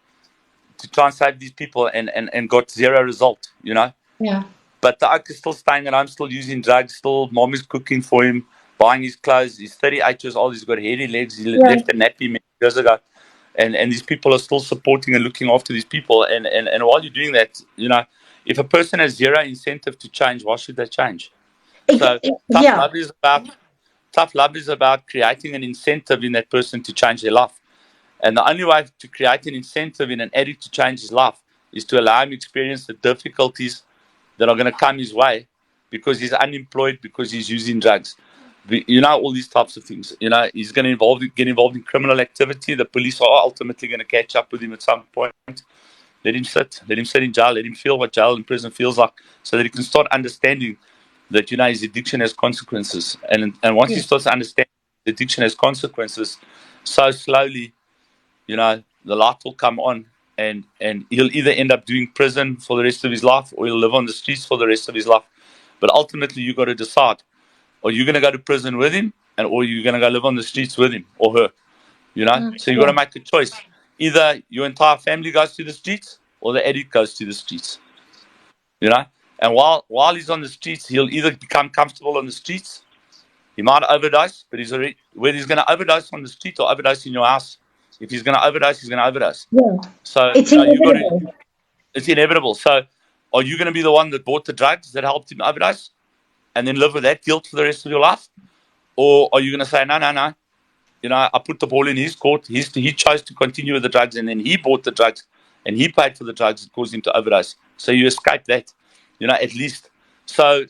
to try and save these people and got zero result, Yeah. But the oak is still staying at home, still using drugs, still mom is cooking for him, buying his clothes. He's 38 years old, he's got hairy legs, he Yeah. left a nappy many years ago. And these people are still supporting and looking after these people. And while you're doing that, if a person has zero incentive to change, why should they change? So tough Yeah. love is about tough love is about creating an incentive in that person to change their life. And the only way to create an incentive in an addict to change his life is to allow him to experience the difficulties that are going to come his way because he's unemployed, because he's using drugs. All these types of things. He's going to get involved in criminal activity. The police are ultimately going to catch up with him at some point. Let him sit in jail. Let him feel what jail and prison feels like, so that he can start understanding that his addiction has consequences. And once he starts to understand addiction has consequences, so slowly, the light will come on, and he'll either end up doing prison for the rest of his life, or he'll live on the streets for the rest of his life. But ultimately, you got to decide: are you going to go to prison with him, or are you going to go live on the streets with him or her? So you got to make a choice. Either your entire family goes to the streets, or the addict goes to the streets. And while he's on the streets, he'll either become comfortable on the streets. He might overdose, but whether he's going to overdose on the street or overdose in your house. If he's going to overdose, he's going to overdose. Yeah. So It's you got to. inevitable. It's inevitable. So are you going to be the one that bought the drugs that helped him overdose, and then live with that guilt for the rest of your life, or are you going to say no, no, no? I put the ball in his court. He chose to continue with the drugs, and then he bought the drugs, and he paid for the drugs that caused him to overdose. So you escape that, at least. So,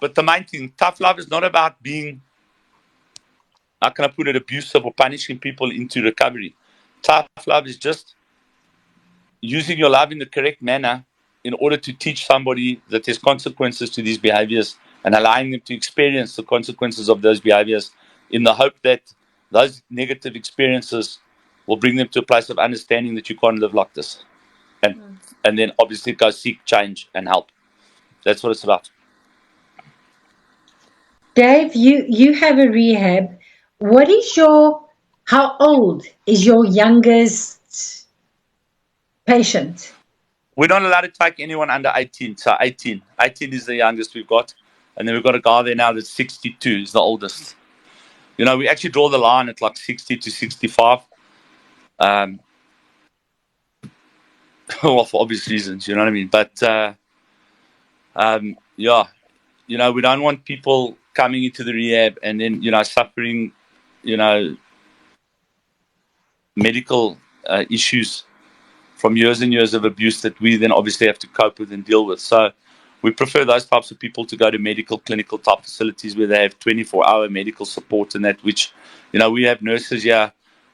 but the main thing, tough love is not about being, how can I put it, abusive or punishing people into recovery. Tough love is just using your love in the correct manner in order to teach somebody that there's consequences to these behaviors, and allowing them to experience the consequences of those behaviors in the hope that those negative experiences will bring them to a place of understanding that you can't live like this. And then obviously go seek change and help. That's what it's about. Dave, you have a rehab. How old is your youngest patient? We're not allowed to take anyone under 18. So 18. 18 is the youngest we've got. And then we've got a guy there now that's 62, is the oldest. We actually draw the line at like 60 to 65. Well, for obvious reasons, you know what I mean? But, yeah, we don't want people coming into the rehab and then, suffering, medical issues from years and years of abuse that we then obviously have to cope with and deal with. So we prefer those types of people to go to medical, clinical type facilities where they have 24-hour medical support and that, which, we have nurses here,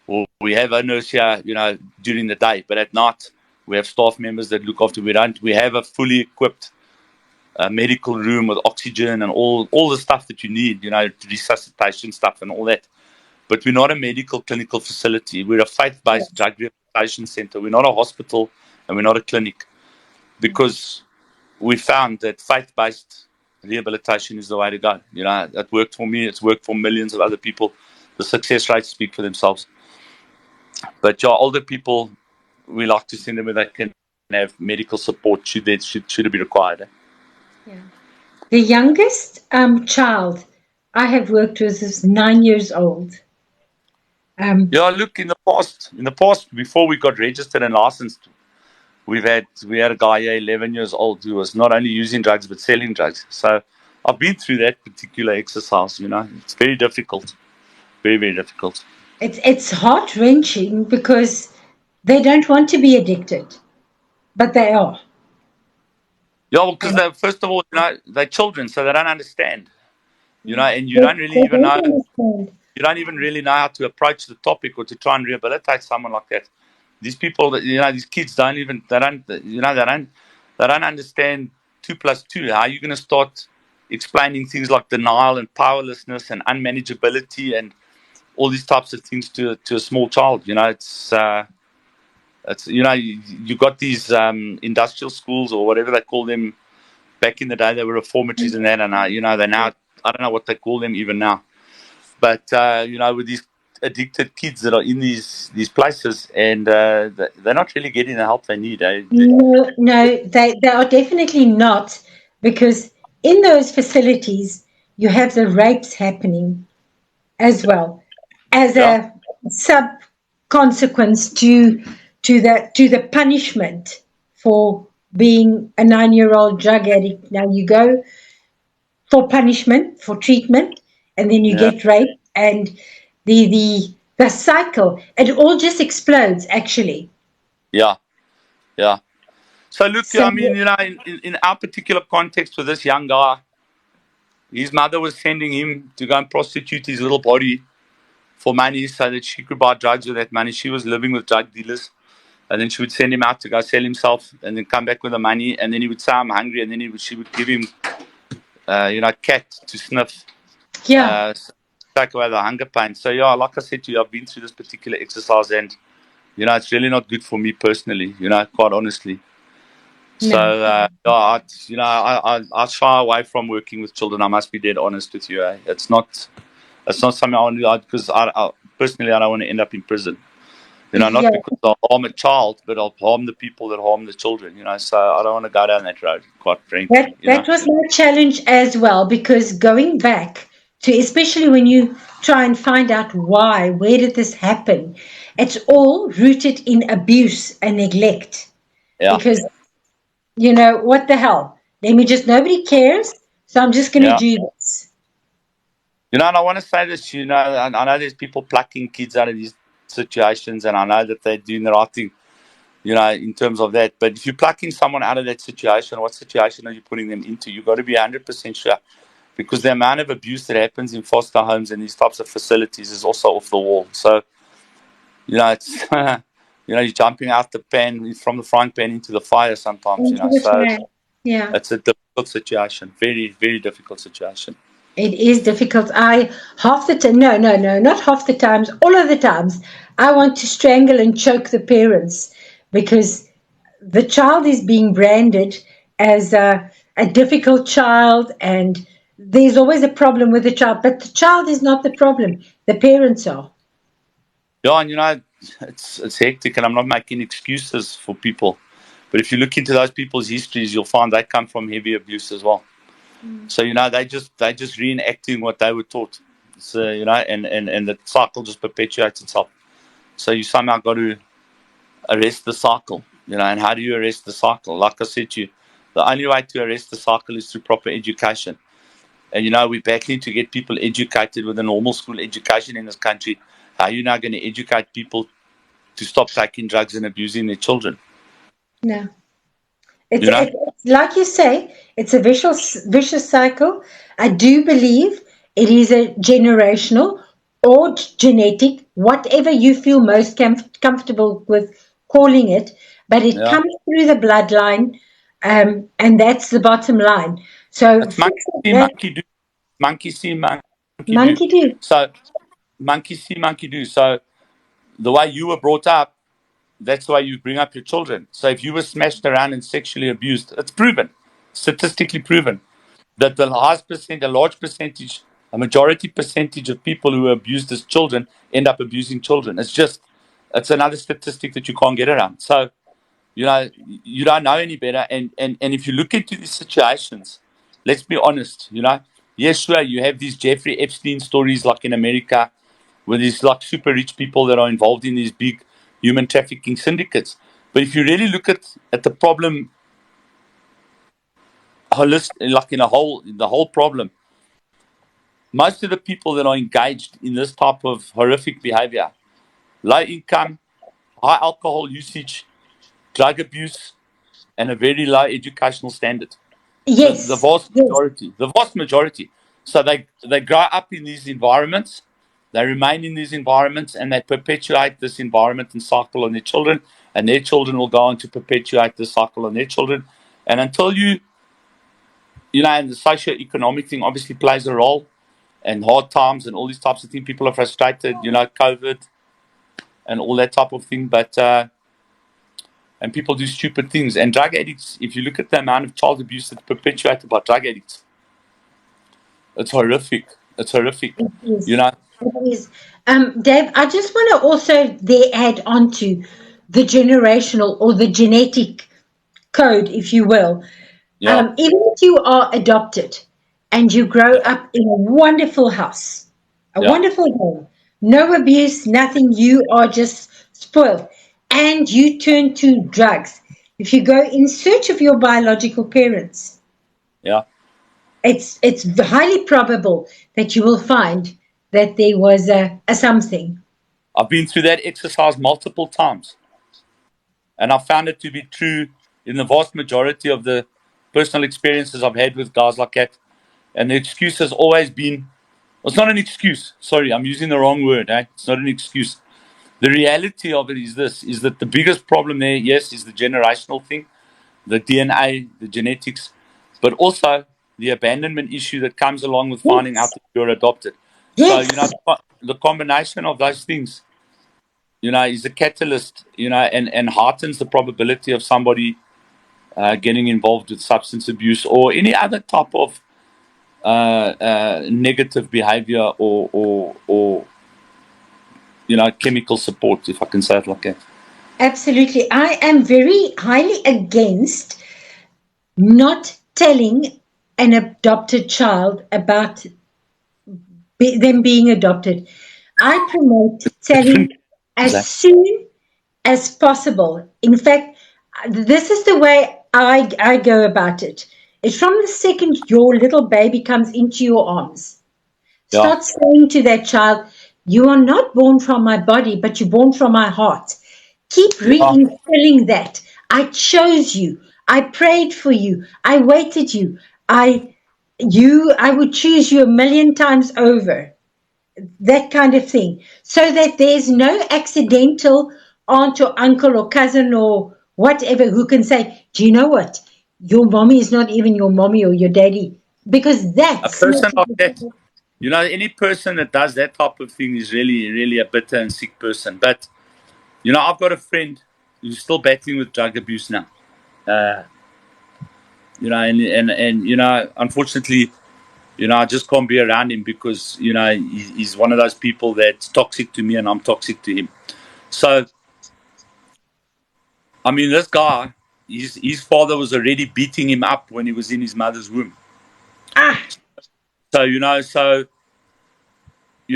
or we have a nurse here, during the day, but at night we have staff members that look after. We have a fully equipped medical room with oxygen and all the stuff that you need, resuscitation stuff and all that. But we're not a medical clinical facility. We're a faith-based drug rehabilitation center. We're not a hospital, and we're not a clinic, because we found that faith-based rehabilitation is the way to go. That worked for me. It's worked for millions of other people. The success rates speak for themselves. But older people, we like to send them where they can have medical support should it be required. Yeah. The youngest child I have worked with is 9 years old. Look, in the past, before we got registered and licensed, we had a guy here, 11 years old, who was not only using drugs but selling drugs. So I've been through that particular exercise. It's very difficult, very, very difficult. It's heart wrenching because they don't want to be addicted, but they are. Yeah, because first of all, they're children, so they don't understand. And you They don't really even don't know. understand. You don't even really know how to approach the topic or to try and rehabilitate someone like that. These people that these kids don't understand 2+2. How are you going to start explaining things like denial and powerlessness and unmanageability and all these types of things to a small child? It's you got these industrial schools or whatever they call them. Back in the day, they were reformatories and that, and they now, I don't know what they call them even now. But with these addicted kids that are in these places, and they're not really getting the help they need. No, they are definitely not, because in those facilities you have the rapes happening as well as Yeah, a sub consequence to the punishment for being a 9-year-old drug addict. Now you go for punishment, for treatment, and then you yeah, get raped, and the cycle, it all just explodes actually. yeah, yeah. So look, So I mean, in our particular context with this young guy, his mother was sending him to go and prostitute his little body for money so that she could buy drugs with that money. She was living with drug dealers. And then she would send him out to go sell himself and then come back with the money. And then he would say, I'm hungry. And then she would give him, cat to sniff, yeah, take away the hunger pain. So, yeah, like I said to you, I've been through this particular exercise and, it's really not good for me personally, quite honestly. So, no, I shy away from working with children. I must be dead honest with you. It's not something I want to do because personally, I don't want to end up in prison. yeah. Not because I'll harm a child, but I'll harm the people that harm the children, So I don't want to go down that road, quite That frankly, that was my challenge as well, because going back to, especially when you try and find out why, where did this happen, it's all rooted in abuse and neglect. Yeah, Because what the hell? Nobody cares, so I'm just going to yeah. do this. And I want to say this, I know there's people plucking kids out of these situations, and I know that they're doing the right thing, in terms of that. But if you're plucking someone out of that situation, what situation are you putting them into? You've got to be 100% sure, because the amount of abuse that happens in foster homes and these types of facilities is also off the wall. So, it's you're jumping out the pan from the frying pan into the fire sometimes. Into the So fire. Yeah. it's a difficult situation, very very difficult situation. It is difficult. I half the time, no, not half the times, all of the times, I want to strangle and choke the parents, because the child is being branded as a difficult child, and there's always a problem with the child, but the child is not the problem. The parents are. Yeah, and it's hectic, and I'm not making excuses for people, but if you look into those people's histories, you'll find they come from heavy abuse as well. So they just reenacting what they were taught. So and the cycle just perpetuates itself. So you somehow got to arrest the cycle. And how do you arrest the cycle? Like I said to you, the only way to arrest the cycle is through proper education. And we're battling to get people educated with a normal school education in this country. How are you now going to educate people to stop taking drugs and abusing their children? No. You know? It's like you say, it's a vicious cycle. I do believe it is a generational or genetic, whatever you feel most comfortable with calling it, but it Yeah. comes through the bloodline, and that's the bottom line. So It's monkey see, that monkey do. Monkey see, monkey do. monkey do. So monkey see, monkey do. So the way you were brought up, that's the way you bring up your children. So if you were smashed around and sexually abused, it's proven, statistically proven, that the highest percent, a large percentage, a majority percentage of people who are abused as children end up abusing children. It's another statistic that you can't get around. So, you don't know any better. And if you look into these situations, let's be honest, yes, sure, you have these Jeffrey Epstein stories like in America, where there's like super rich people that are involved in these big human trafficking syndicates. But if you really look at the problem holistic, like in the whole problem, most of the people that are engaged in this type of horrific behavior, low income, high alcohol usage, drug abuse, and a very low educational standard. The Yes, vast yes, majority, the vast majority. So they grow up in these environments, they remain in these environments, and they perpetuate this environment and cycle on their children, and their children will go on to perpetuate this cycle on their children. And until and the socio-economic thing obviously plays a role, and hard times and all these types of things. People are frustrated, COVID and all that type of thing. But and people do stupid things. And drug addicts, if you look at the amount of child abuse that's perpetuated by drug addicts, it's horrific. It's horrific. it You is. know, It is. Dave, I just want to also there add on to the generational or the genetic code, if you will. Yeah, Even if you are adopted and you grow up in a wonderful house, a yeah, wonderful home, no abuse, nothing, you are just spoiled, and you turn to drugs. If you go in search of your biological parents, yeah. it's highly probable that you will find that there was a something. I've been through that exercise multiple times, and I found it to be true in the vast majority of the personal experiences I've had with guys like that. And the excuse has always been, well, it's not an excuse. Sorry, I'm using the wrong word. Eh? It's not an excuse. The reality of it is this, is that the biggest problem there, yes, is the generational thing, the DNA, the genetics, but also the abandonment issue that comes along with finding out Yes, that you're adopted. So, yes, the combination of those things, is a catalyst, and heartens the probability of somebody getting involved with substance abuse or any other type of negative behavior or chemical support, if I can say it like that. absolutely. I am very highly against not telling an adopted child about them being adopted. I promote Different. telling as soon as possible. In fact, this is the way I go about it. It's from the second your little baby comes into your arms. Yeah, Start saying to that child, you are not born from my body, but you're born from my heart. Keep yeah. reinstilling that. I chose you. I prayed for you. I waited you. I would choose you a million times over. That kind of thing. So that there's no accidental aunt or uncle or cousin or whatever who can say, do you know what? Your mommy is not even your mommy or your daddy. Because A that's not. person like that, any person that does that type of thing is really, really a bitter and sick person. But I've got a friend who's still battling with drug abuse now. Uh, and unfortunately, I just can't be around him because he's one of those people that's toxic to me and I'm toxic to him. So I mean, this guy, his father was already beating him up when he was in his mother's womb. Ah, So you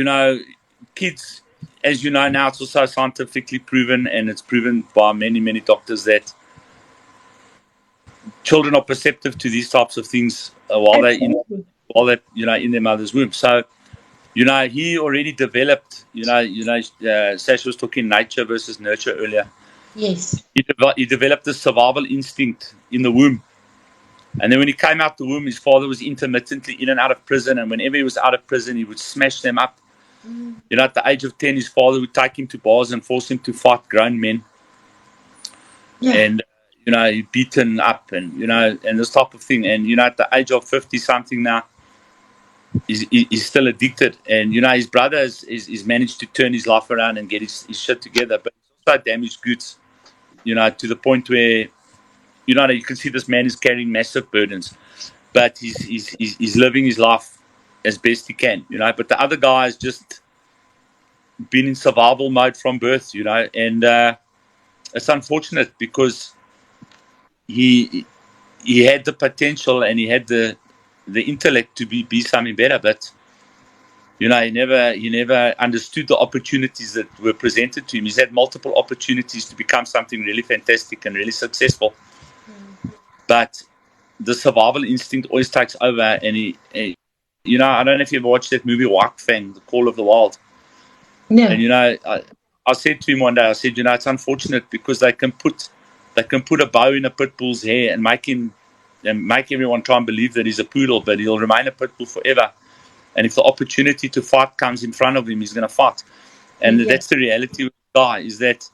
know, kids, as you know now, it's also scientifically proven, and it's proven by many, many doctors that children are perceptive to these types of things absolutely. while they in their mother's womb. So he already developed. Sasha was talking nature versus nurture earlier. Yes. He developed this survival instinct in the womb. And then when he came out the womb, his father was intermittently in and out of prison. And whenever he was out of prison, he would smash them up. At the age of 10, his father would take him to bars and force him to fight grown men. Yeah. And, he'd beaten up and this type of thing. And, at the age of 50 something now, he's still addicted. And, his brother has managed to turn his life around and get his shit together. But he's also damaged goods, to the point where, you can see this man is carrying massive burdens. But he's living his life as best he can, But the other guy has just been in survival mode from birth, and it's unfortunate because he he had the potential and he had the intellect to be something better, but he never understood the opportunities that were presented to him. He's had multiple opportunities to become something really fantastic and really successful, but the survival instinct always takes over, and I don't know if you ever watched that movie White Fang, The Call of the Wild. And No. I said to him one day, I said, it's unfortunate because they can put a bow in a pit bull's hair and make everyone try and believe that he's a poodle, but he'll remain a pit bull forever. And if the opportunity to fight comes in front of him, he's going to fight. And Yeah. that's the reality with the guy, is that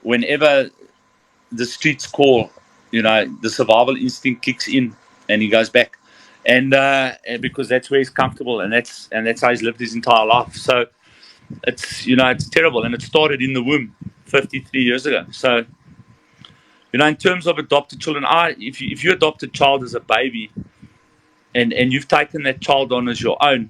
whenever the streets call, the survival instinct kicks in and he goes back. And because that's where he's comfortable, and that's how he's lived his entire life. So it's terrible, and it started in the womb 53 years ago. So in terms of adopted children, if you adopt a child as a baby and you've taken that child on as your own,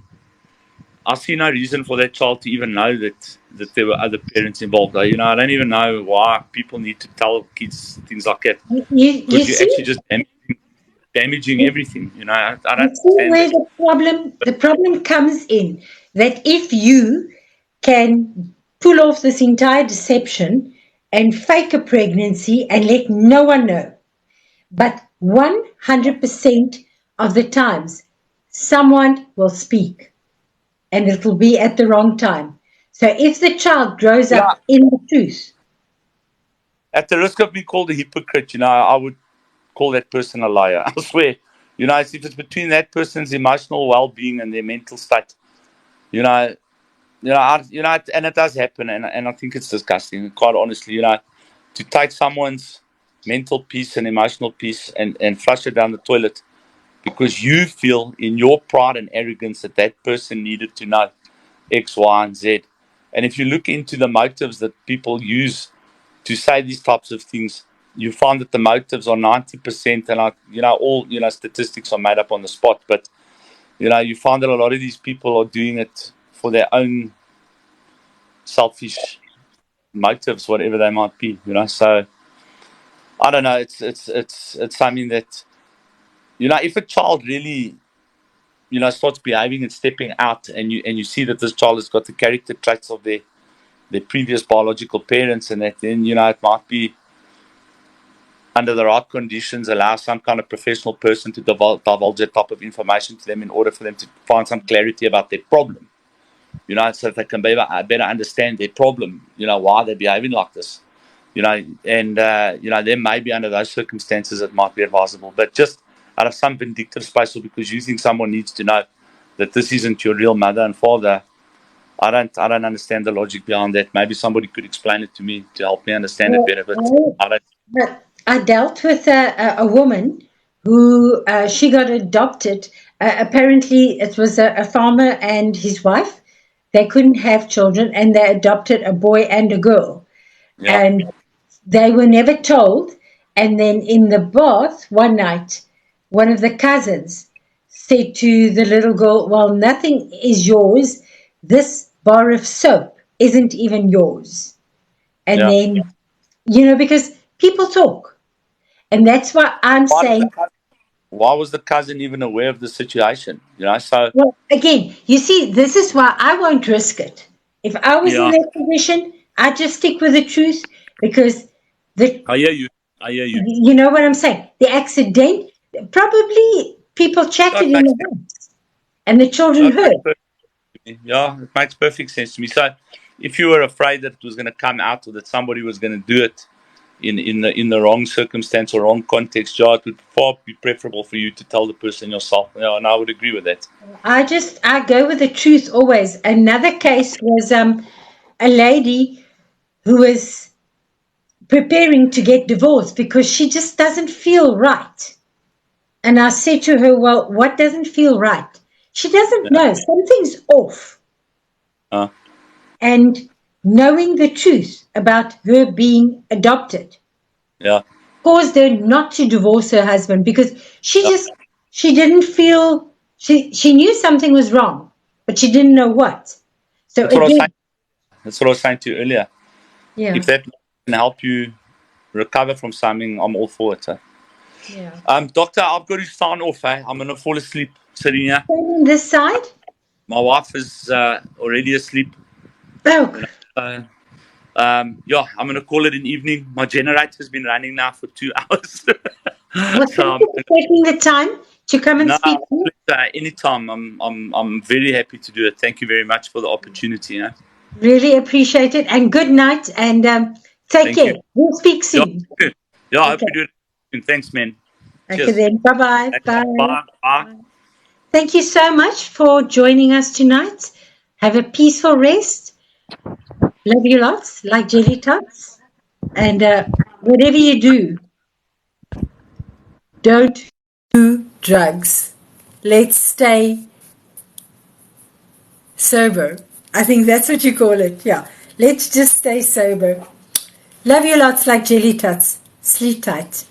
I see no reason for that child to even know that there were other parents involved. I don't even know why people need to tell kids things like that, You because you're see, actually just damaging everything. I you don't see understand where that. the problem comes in, that if you can pull off this entire deception and fake a pregnancy and let no one know, but 100% of the times someone will speak, and it will be at the wrong time. So if the child grows Yeah, up in the truth, at the risk of being called a hypocrite, I would call that person a liar. I swear. If it's between that person's emotional well-being and their mental state, you know, and it does happen, and I think it's disgusting. Quite honestly, to take someone's mental peace and emotional peace and flush it down the toilet because you feel in your pride and arrogance that that person needed to know X, Y, and Z. And if you look into the motives that people use to say these types of things, you find that the motives are 90%, and all statistics are made up on the spot. But you find that a lot of these people are doing it for their own selfish motives, whatever they might be. So I don't know. It's something that if a child really starts behaving and stepping out, and you see that this child has got the character traits of their previous biological parents, and that then it might be under the right conditions allow some kind of professional person to divulge that type of information to them in order for them to find some clarity about their problem. So that they can better understand their problem. Why they're behaving like this. And then maybe under those circumstances it might be advisable. But just out of some vindictive space, or because you think someone needs to know that this isn't your real mother and father, I don't understand the logic behind that. Maybe somebody could explain it to me to help me understand it better. But I don't. I dealt with a woman who she got adopted. Apparently, it was a farmer and his wife. They couldn't have children, and they adopted a boy and a girl. Yeah, And they were never told. And then in the bath one night, one of the cousins said to the little girl, "Well, nothing is yours. This bar of soap isn't even yours." And yeah. then, because people talk. And that's why I'm Why did the saying, cousin, why was the cousin even aware of the situation? So well, again, you see, this is why I won't risk it. If I was in yeah, that position, I'd just stick with the truth, because the I hear you. I hear you. you know what I'm saying? The accident, probably people No, chatted it in makes the house and the no, children it makes heard. perfect, yeah, it makes perfect sense to me. So if you were afraid that it was going to come out, or that somebody was going to do it in the wrong circumstance or wrong context, yeah, it would far be preferable for you to tell the person yourself. Yeah, and I would agree with that. I go with the truth always. Another case was a lady who was preparing to get divorced because she just doesn't feel right. And I said to her, "Well, what doesn't feel right?" She doesn't Yeah. know. Something's off. Uh, And knowing the truth about her being adopted yeah. caused her not to divorce her husband, because Yeah. she didn't feel, she knew something was wrong, but she didn't know what. So That's what I was saying. again, That's what I was saying to you earlier. yeah, If that can help you recover from something, I'm all for it. yeah. Doctor, I've got to sign off. I'm gonna fall asleep sitting here. On this side, My wife is already asleep. oh, You know. Yeah, I'm gonna call it an evening. My generator's been running now for 2 hours, well, so thank you for taking the time to come and no, speak to me. anytime. I'm very happy to do it. Thank you very much for the opportunity. Really appreciate it, and good night, and take Thank you. care. We'll speak Yeah, soon. yeah. I hope Okay. you do it soon. Thanks, man. Okay, Cheers. then. Bye-bye. Bye. Bye. Bye. Thank you so much for joining us tonight. Have a peaceful rest. Love you lots, like jelly tots. And whatever you do, don't do drugs. Let's stay sober. I think that's what you call it. Yeah. Let's just stay sober. Love you lots, like jelly tots. Sleep tight.